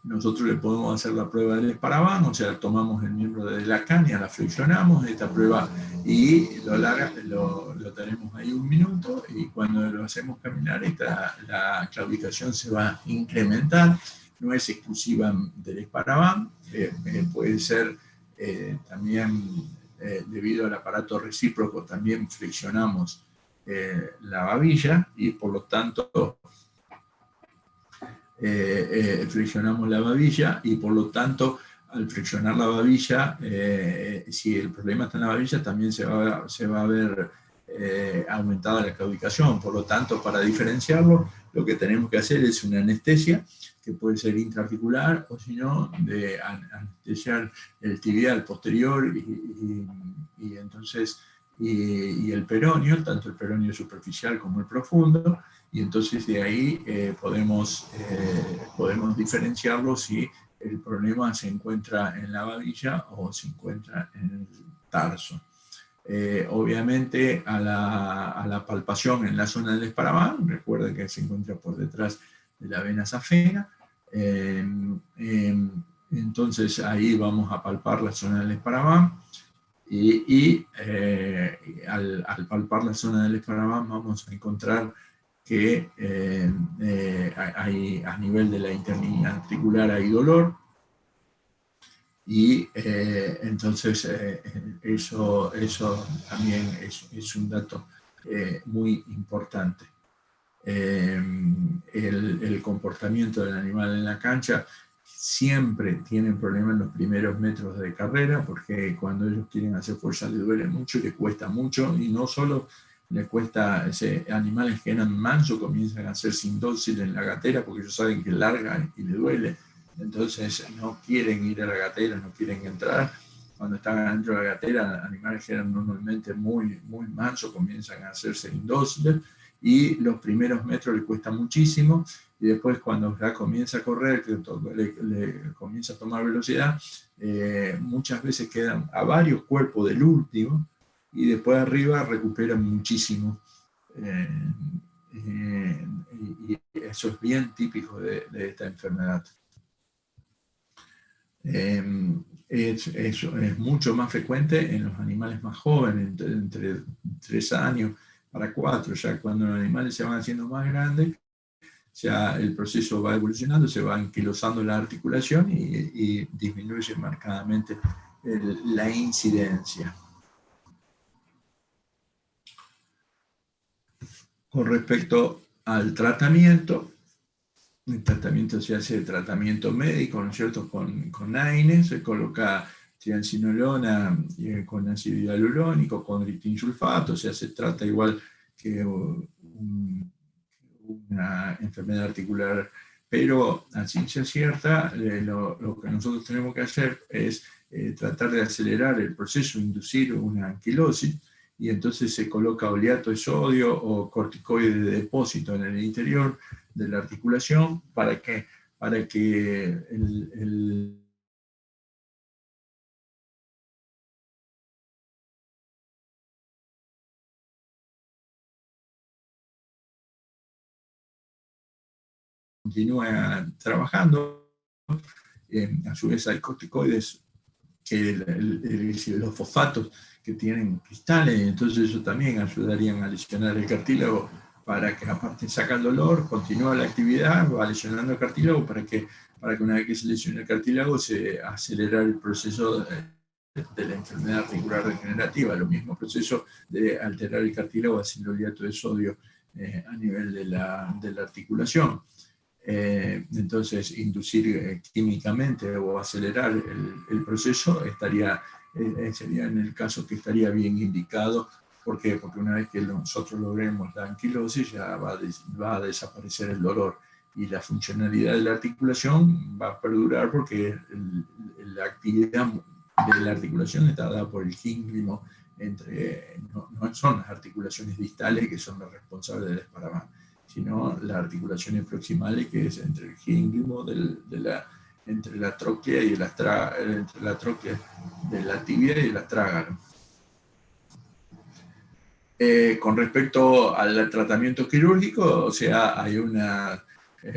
Nosotros le podemos hacer la prueba del Esparavan, o sea, tomamos el miembro de la caña, la flexionamos, esta prueba, y lo tenemos ahí un minuto, y cuando lo hacemos caminar, la claudicación se va a incrementar. No es exclusiva del Esparavan, puede ser también debido al aparato recíproco, también flexionamos la babilla, y por lo tanto flexionamos la babilla, y por lo tanto al flexionar la babilla, si el problema está en la babilla, también se va a ver aumentada la claudicación. Por lo tanto, para diferenciarlo, lo que tenemos que hacer es una anestesia, que puede ser intraarticular, o si no, de anestesiar el tibial posterior y entonces y el peroneo, tanto el peroneo superficial como el profundo, y entonces de ahí podemos diferenciarlo si el problema se encuentra en la babilla o se encuentra en el tarso. Obviamente a la palpación en la zona del Esparavan, recuerden que se encuentra por detrás de la vena safena, entonces ahí vamos a palpar la zona del Esparavan, y al palpar la zona del Esparavan vamos a encontrar que hay, a nivel de la interlínea articular hay dolor, y entonces eso también es un dato muy importante. El comportamiento del animal en la cancha siempre tienen problemas en los primeros metros de carrera, porque cuando ellos quieren hacer fuerza les duele mucho y les cuesta mucho, y no solo les cuesta, animales que eran mansos comienzan a hacerse indóciles en la gatera porque ellos saben que larga y les duele, entonces no quieren ir a la gatera, no quieren entrar. Cuando están dentro de la gatera, animales que eran normalmente muy mansos comienzan a hacerse indóciles, y los primeros metros le cuesta muchísimo, y después cuando ya comienza a correr, le comienza a tomar velocidad, muchas veces quedan a varios cuerpos del último, y después arriba recuperan muchísimo. Y eso es bien típico de esta enfermedad. Es mucho más frecuente en los animales más jóvenes, entre 3 años para 4, ya cuando los animales se van haciendo más grandes, ya el proceso va evolucionando, se va anquilosando la articulación y disminuye marcadamente la incidencia. Con respecto al tratamiento, el tratamiento se hace tratamiento médico, ¿no es cierto?, con AINE, se coloca triancinolona con ácido hialurónico, con glitinsulfato, o sea, se trata igual que una enfermedad articular, pero a ciencia cierta lo que nosotros tenemos que hacer es tratar de acelerar el proceso, inducir una anquilosis, y entonces se coloca oleato de sodio o corticoide de depósito en el interior de la articulación para que el continúe trabajando. A su vez hay corticoides, que los fosfatos que tienen cristales, entonces eso también ayudarían a lesionar el cartílago, para que aparte saca el dolor, continúa la actividad, va lesionando el cartílago, para que una vez que se lesione el cartílago se acelera el proceso de la enfermedad articular degenerativa, lo mismo proceso de alterar el cartílago haciendo oleato de sodio a nivel de la articulación. Entonces, inducir químicamente o acelerar el proceso sería en el caso que estaría bien indicado. ¿Por qué? Porque una vez que nosotros logremos la anquilosis, ya va a desaparecer el dolor y la funcionalidad de la articulación va a perdurar, porque la actividad de la articulación está dada por el gínglimo, no son las articulaciones distales que son las responsables del desparramado, sino las articulaciones proximales, que es entre el gínglimo entre la tróclea y entre la tróclea de la tibia y el astrágalo. Con respecto al tratamiento quirúrgico, o sea,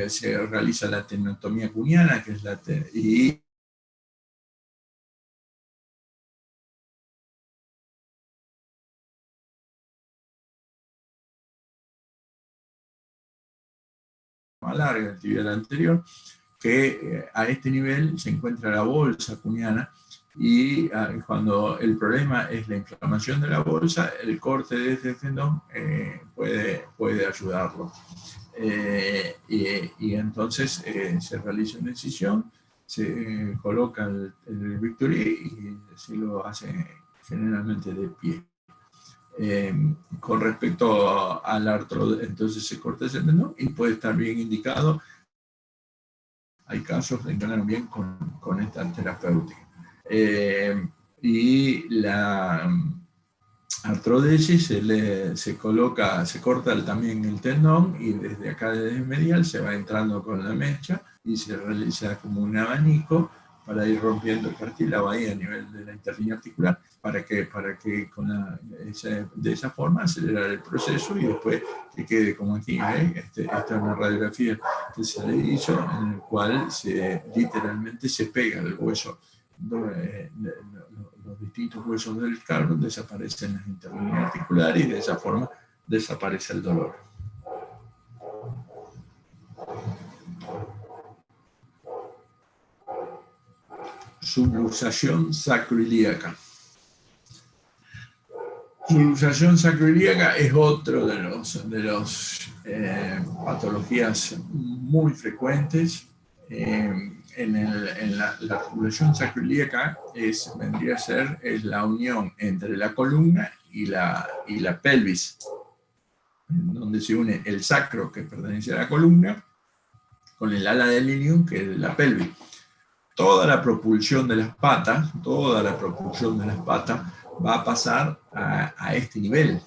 se realiza la tenotomía cuniana, que es y más larga, el tibial anterior, que a este nivel se encuentra la bolsa cuniana, y cuando el problema es la inflamación de la bolsa, el corte de este tendón puede ayudarlo. Y entonces se realiza una incisión, se coloca el bisturí y se lo hace generalmente de pie. Con respecto al artrosis, entonces se corta ese tendón y puede estar bien indicado. Hay casos que funcionan bien con esta terapéutica. Y la artrodesis se corta también el tendón, y desde acá, desde el medial, se va entrando con la mecha y se realiza como un abanico para ir rompiendo el cartílago ahí a nivel de la interlínea articular, para que de esa forma acelerar el proceso, y después que quede como aquí. Esta es una radiografía que se le hizo, en el cual literalmente se pega el hueso. Los distintos huesos del carpo desaparecen en las interlíneas articulares, y de esa forma desaparece el dolor. Subluxación sacroiliaca. Subluxación sacroiliaca es otro de los patologías muy frecuentes. En la articulación sacroiliaca vendría a ser la unión entre la columna y la pelvis, donde se une el sacro, que pertenece a la columna, con el ala del ilium, que es la pelvis. Toda la propulsión de las patas va a pasar a este nivel.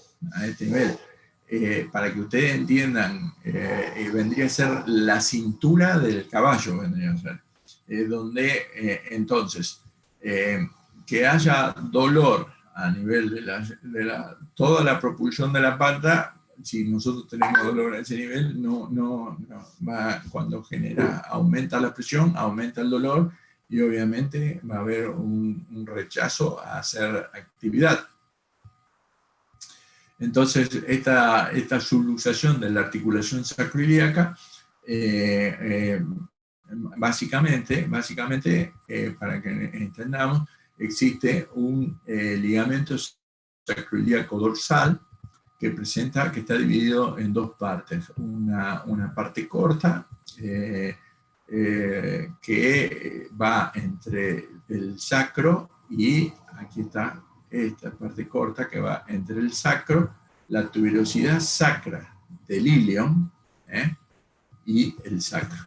Para que ustedes entiendan, vendría a ser la cintura del caballo, vendría a ser. Donde entonces, que haya dolor a nivel de toda la propulsión de la pata. Si nosotros tenemos dolor a ese nivel, no va, cuando aumenta la presión, aumenta el dolor, y obviamente va a haber un rechazo a hacer actividad. Entonces, esta subluxación de la articulación sacroiliaca, básicamente, para que entendamos, existe un ligamento sacroiliaco dorsal que está dividido en dos partes. Una parte corta, que va entre el sacro y, aquí está, esta parte corta que va entre el sacro, la tuberosidad sacra del ilion, y el sacro.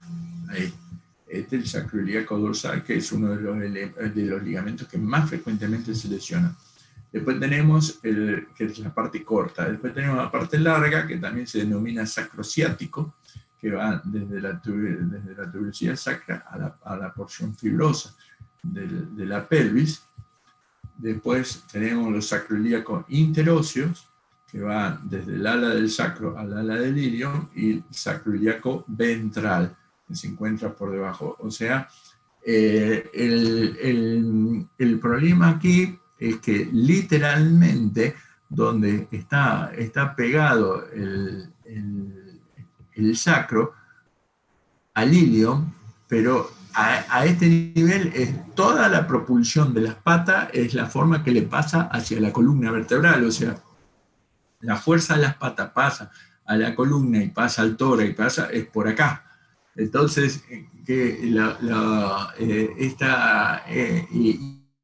Ahí. Este es el sacroiliaco dorsal, que es uno de los ligamentos que más frecuentemente se lesionan. Después tenemos que es la parte corta. Después tenemos la parte larga, que también se denomina sacrociático, que va desde la tuberosidad sacra a la porción fibrosa de la pelvis. Después tenemos los sacroiliacos interóseos, que van desde el ala del sacro al ala del ilion, y el sacroiliaco ventral, que se encuentra por debajo. O sea, el problema aquí es que literalmente donde está pegado el sacro al ilion, pero a este nivel es toda la propulsión de las patas, es la forma que le pasa hacia la columna vertebral, o sea, la fuerza de las patas pasa a la columna y pasa al tórax, es por acá. Entonces,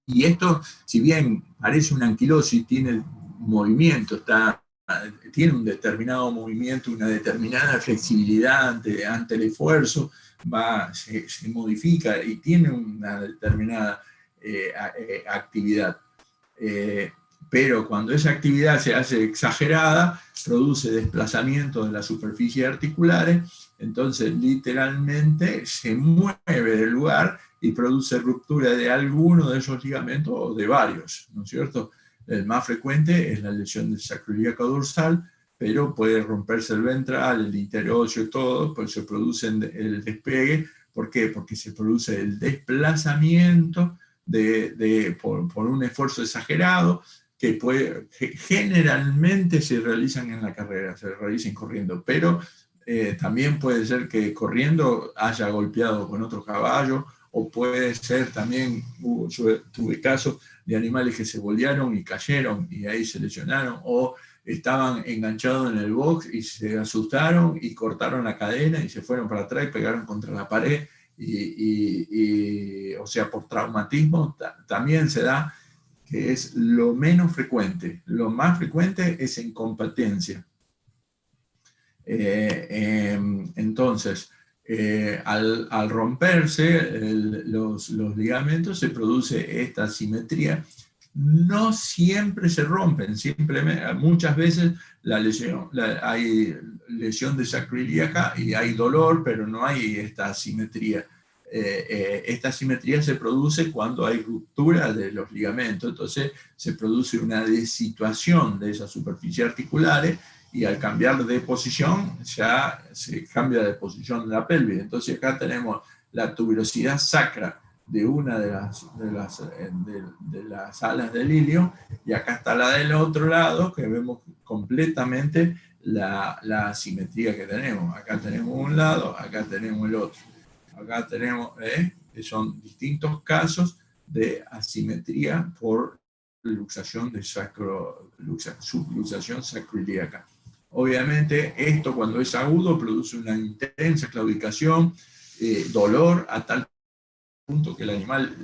y esto, si bien parece una anquilosis, tiene movimiento, tiene un determinado movimiento, una determinada flexibilidad ante el esfuerzo, se modifica y tiene una determinada actividad. Pero cuando esa actividad se hace exagerada, produce desplazamiento de las superficies articulares, entonces literalmente se mueve del lugar y produce ruptura de alguno de esos ligamentos o de varios, ¿no es cierto? El más frecuente es la lesión del sacroiliaco dorsal, pero puede romperse el ventral, el interóseo, todo, pues se produce el despegue. ¿Por qué? Porque se produce el desplazamiento por un esfuerzo exagerado, que generalmente se realizan en la carrera, se realizan corriendo, pero también puede ser que corriendo haya golpeado con otro caballo, o puede ser también, yo tuve casos de animales que se bolearon y cayeron y ahí se lesionaron, o estaban enganchados en el box y se asustaron y cortaron la cadena y se fueron para atrás y pegaron contra la pared, o sea, por traumatismo también se da, que es lo menos frecuente. Lo más frecuente es en competencia. Entonces, al romperse los ligamentos, se produce esta asimetría. No siempre se rompen, muchas veces hay lesión de sacroiliaca y hay dolor, pero no hay esta asimetría. Esta asimetría se produce cuando hay ruptura de los ligamentos, entonces se produce una desituación de esas superficies articulares, y al cambiar de posición ya se cambia de posición la pelvis. Entonces acá tenemos la tuberosidad sacra de una de las alas del ilion, y acá está la del otro lado, que vemos completamente la asimetría que tenemos. Acá tenemos un lado, acá tenemos el otro. Acá tenemos, que son distintos casos de asimetría por luxación subluxación sacroiliaca. Obviamente, esto cuando es agudo produce una intensa claudicación, dolor a tal punto que el animal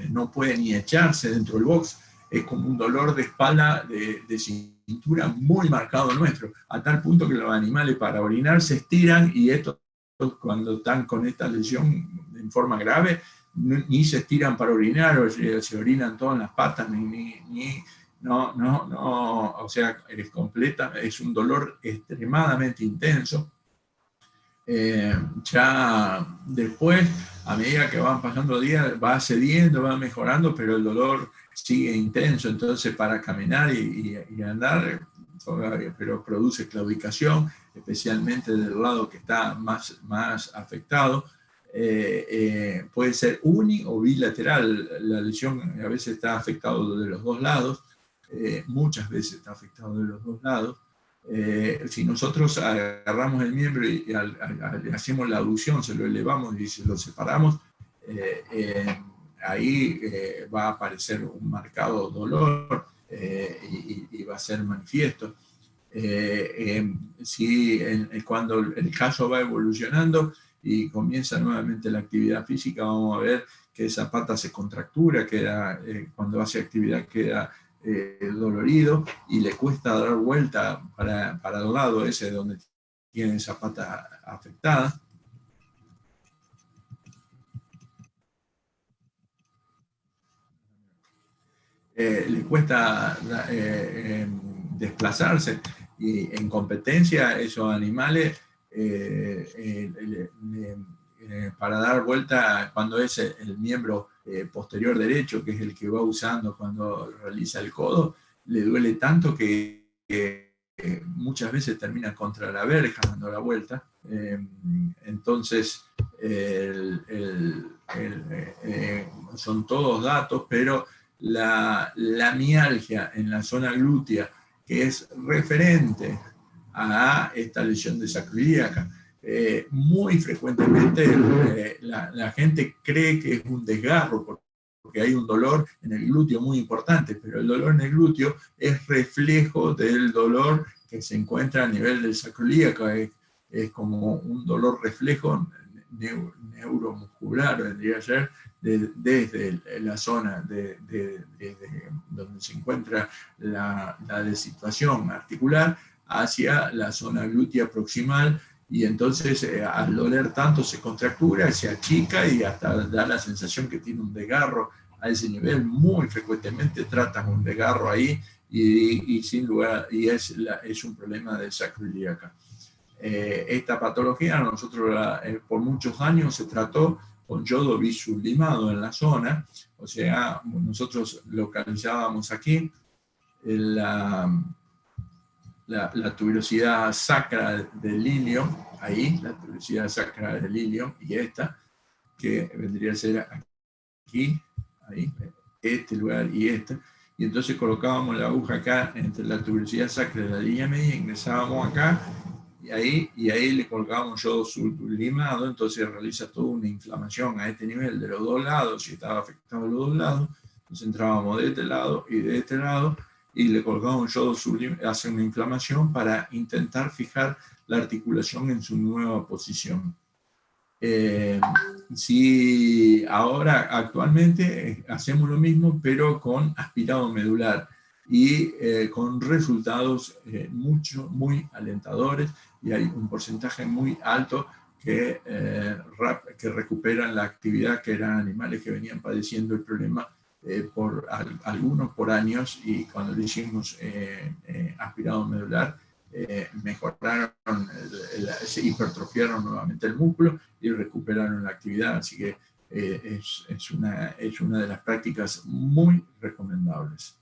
no puede ni echarse dentro del box. Es como un dolor de espalda, de cintura muy marcado nuestro, a tal punto que los animales para orinar se estiran, y esto cuando están con esta lesión en forma grave, ni se estiran para orinar, o se orinan todas las patas, o sea, es un dolor extremadamente intenso. Ya después, a medida que van pasando días, va cediendo, va mejorando, pero el dolor sigue intenso, entonces para caminar y andar, pero produce claudicación, especialmente del lado que está más afectado. puede ser uni o bilateral. La lesión a veces está afectado de los dos lados, muchas veces está afectado de los dos lados. Si nosotros agarramos el miembro y hacemos la abducción, se lo elevamos y se lo separamos, ahí va a aparecer un marcado dolor y va a ser manifiesto. Cuando el caso va evolucionando y comienza nuevamente la actividad física, vamos a ver que esa pata se contractura, cuando hace actividad queda dolorido y le cuesta dar vuelta para el lado ese donde tiene esa pata afectada. Le cuesta desplazarse, y en competencia esos animales para dar vuelta, cuando es el miembro posterior derecho, que es el que va usando cuando realiza el codo, le duele tanto que muchas veces termina contra la verja dando la vuelta. Entonces son todos datos, pero la mialgia en la zona glútea, que es referente a esta lesión de sacroiliaca, muy frecuentemente la gente cree que es un desgarro porque hay un dolor en el glúteo muy importante, pero el dolor en el glúteo es reflejo del dolor que se encuentra a nivel del sacroiliaco. Es como un dolor reflejo neuromuscular, vendría a ser, desde la zona desde donde se encuentra la situación articular hacia la zona glútea proximal, y entonces al doler tanto se contractura, se achica y hasta da la sensación que tiene un desgarro a ese nivel. Muy frecuentemente tratan un desgarro ahí y sin lugar, y es un problema de sacroiliaca. Esta patología nosotros por muchos años se trató con yodo bisublimado en la zona, o sea, nosotros localizábamos aquí la tuberosidad sacra del ilion, ahí, la tuberosidad sacra del ilion, y esta, que vendría a ser aquí, ahí, este lugar y este, y entonces colocábamos la aguja acá entre la tuberosidad sacra de la línea media, ingresábamos acá, y ahí le colocábamos yodo sublimado, entonces realiza toda una inflamación a este nivel de los dos lados, si estaba afectado los dos lados, entonces entrábamos de este lado y de este lado, y le colocamos yodo sublimado, hace una inflamación para intentar fijar la articulación en su nueva posición. Si ahora actualmente hacemos lo mismo, pero con aspirado medular, y con resultados muy alentadores, y hay un porcentaje muy alto que recuperan la actividad, que eran animales que venían padeciendo el problema algunos por años, y cuando le hicimos aspirado medular, mejoraron, se hipertrofiaron nuevamente el músculo y recuperaron la actividad. Así que es una de las prácticas muy recomendables.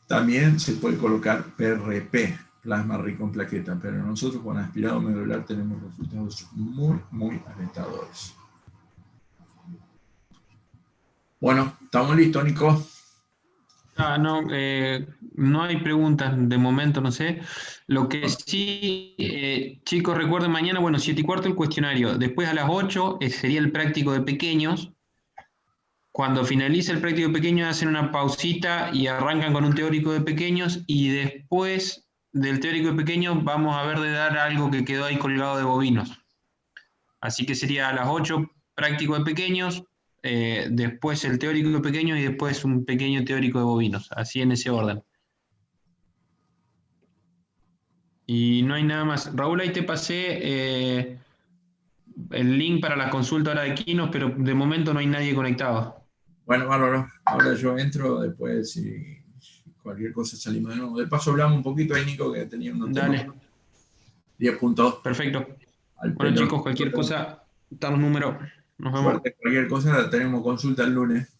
También se puede colocar PRP, plasma rico en plaqueta, pero nosotros con aspirado medular tenemos resultados muy alentadores. Bueno, ¿estamos listos, Nico? No hay preguntas de momento, no sé. Lo que sí, chicos, recuerden mañana, 7:15 el cuestionario. Después a las 8 sería el práctico de pequeños. Cuando finalice el práctico de pequeños hacen una pausita y arrancan con un teórico de pequeños, y después del teórico de pequeños vamos a ver de dar algo que quedó ahí colgado de bovinos. Así que sería a las 8 práctico de pequeños, después el teórico de pequeños y después un pequeño teórico de bovinos, así en ese orden. Y no hay nada más. Raúl, ahí te pasé el link para la consulta ahora de Quinos, pero de momento no hay nadie conectado. Bueno, bárbaro. Ahora yo entro, después si cualquier cosa salimos de nuevo. De paso hablamos un poquito ahí, Nico, que tenía unos Dale. temas. 10 puntos. Perfecto. Bueno, chicos, cualquier cosa, están los números. Nos vemos. Cualquier cosa, tenemos consulta el lunes.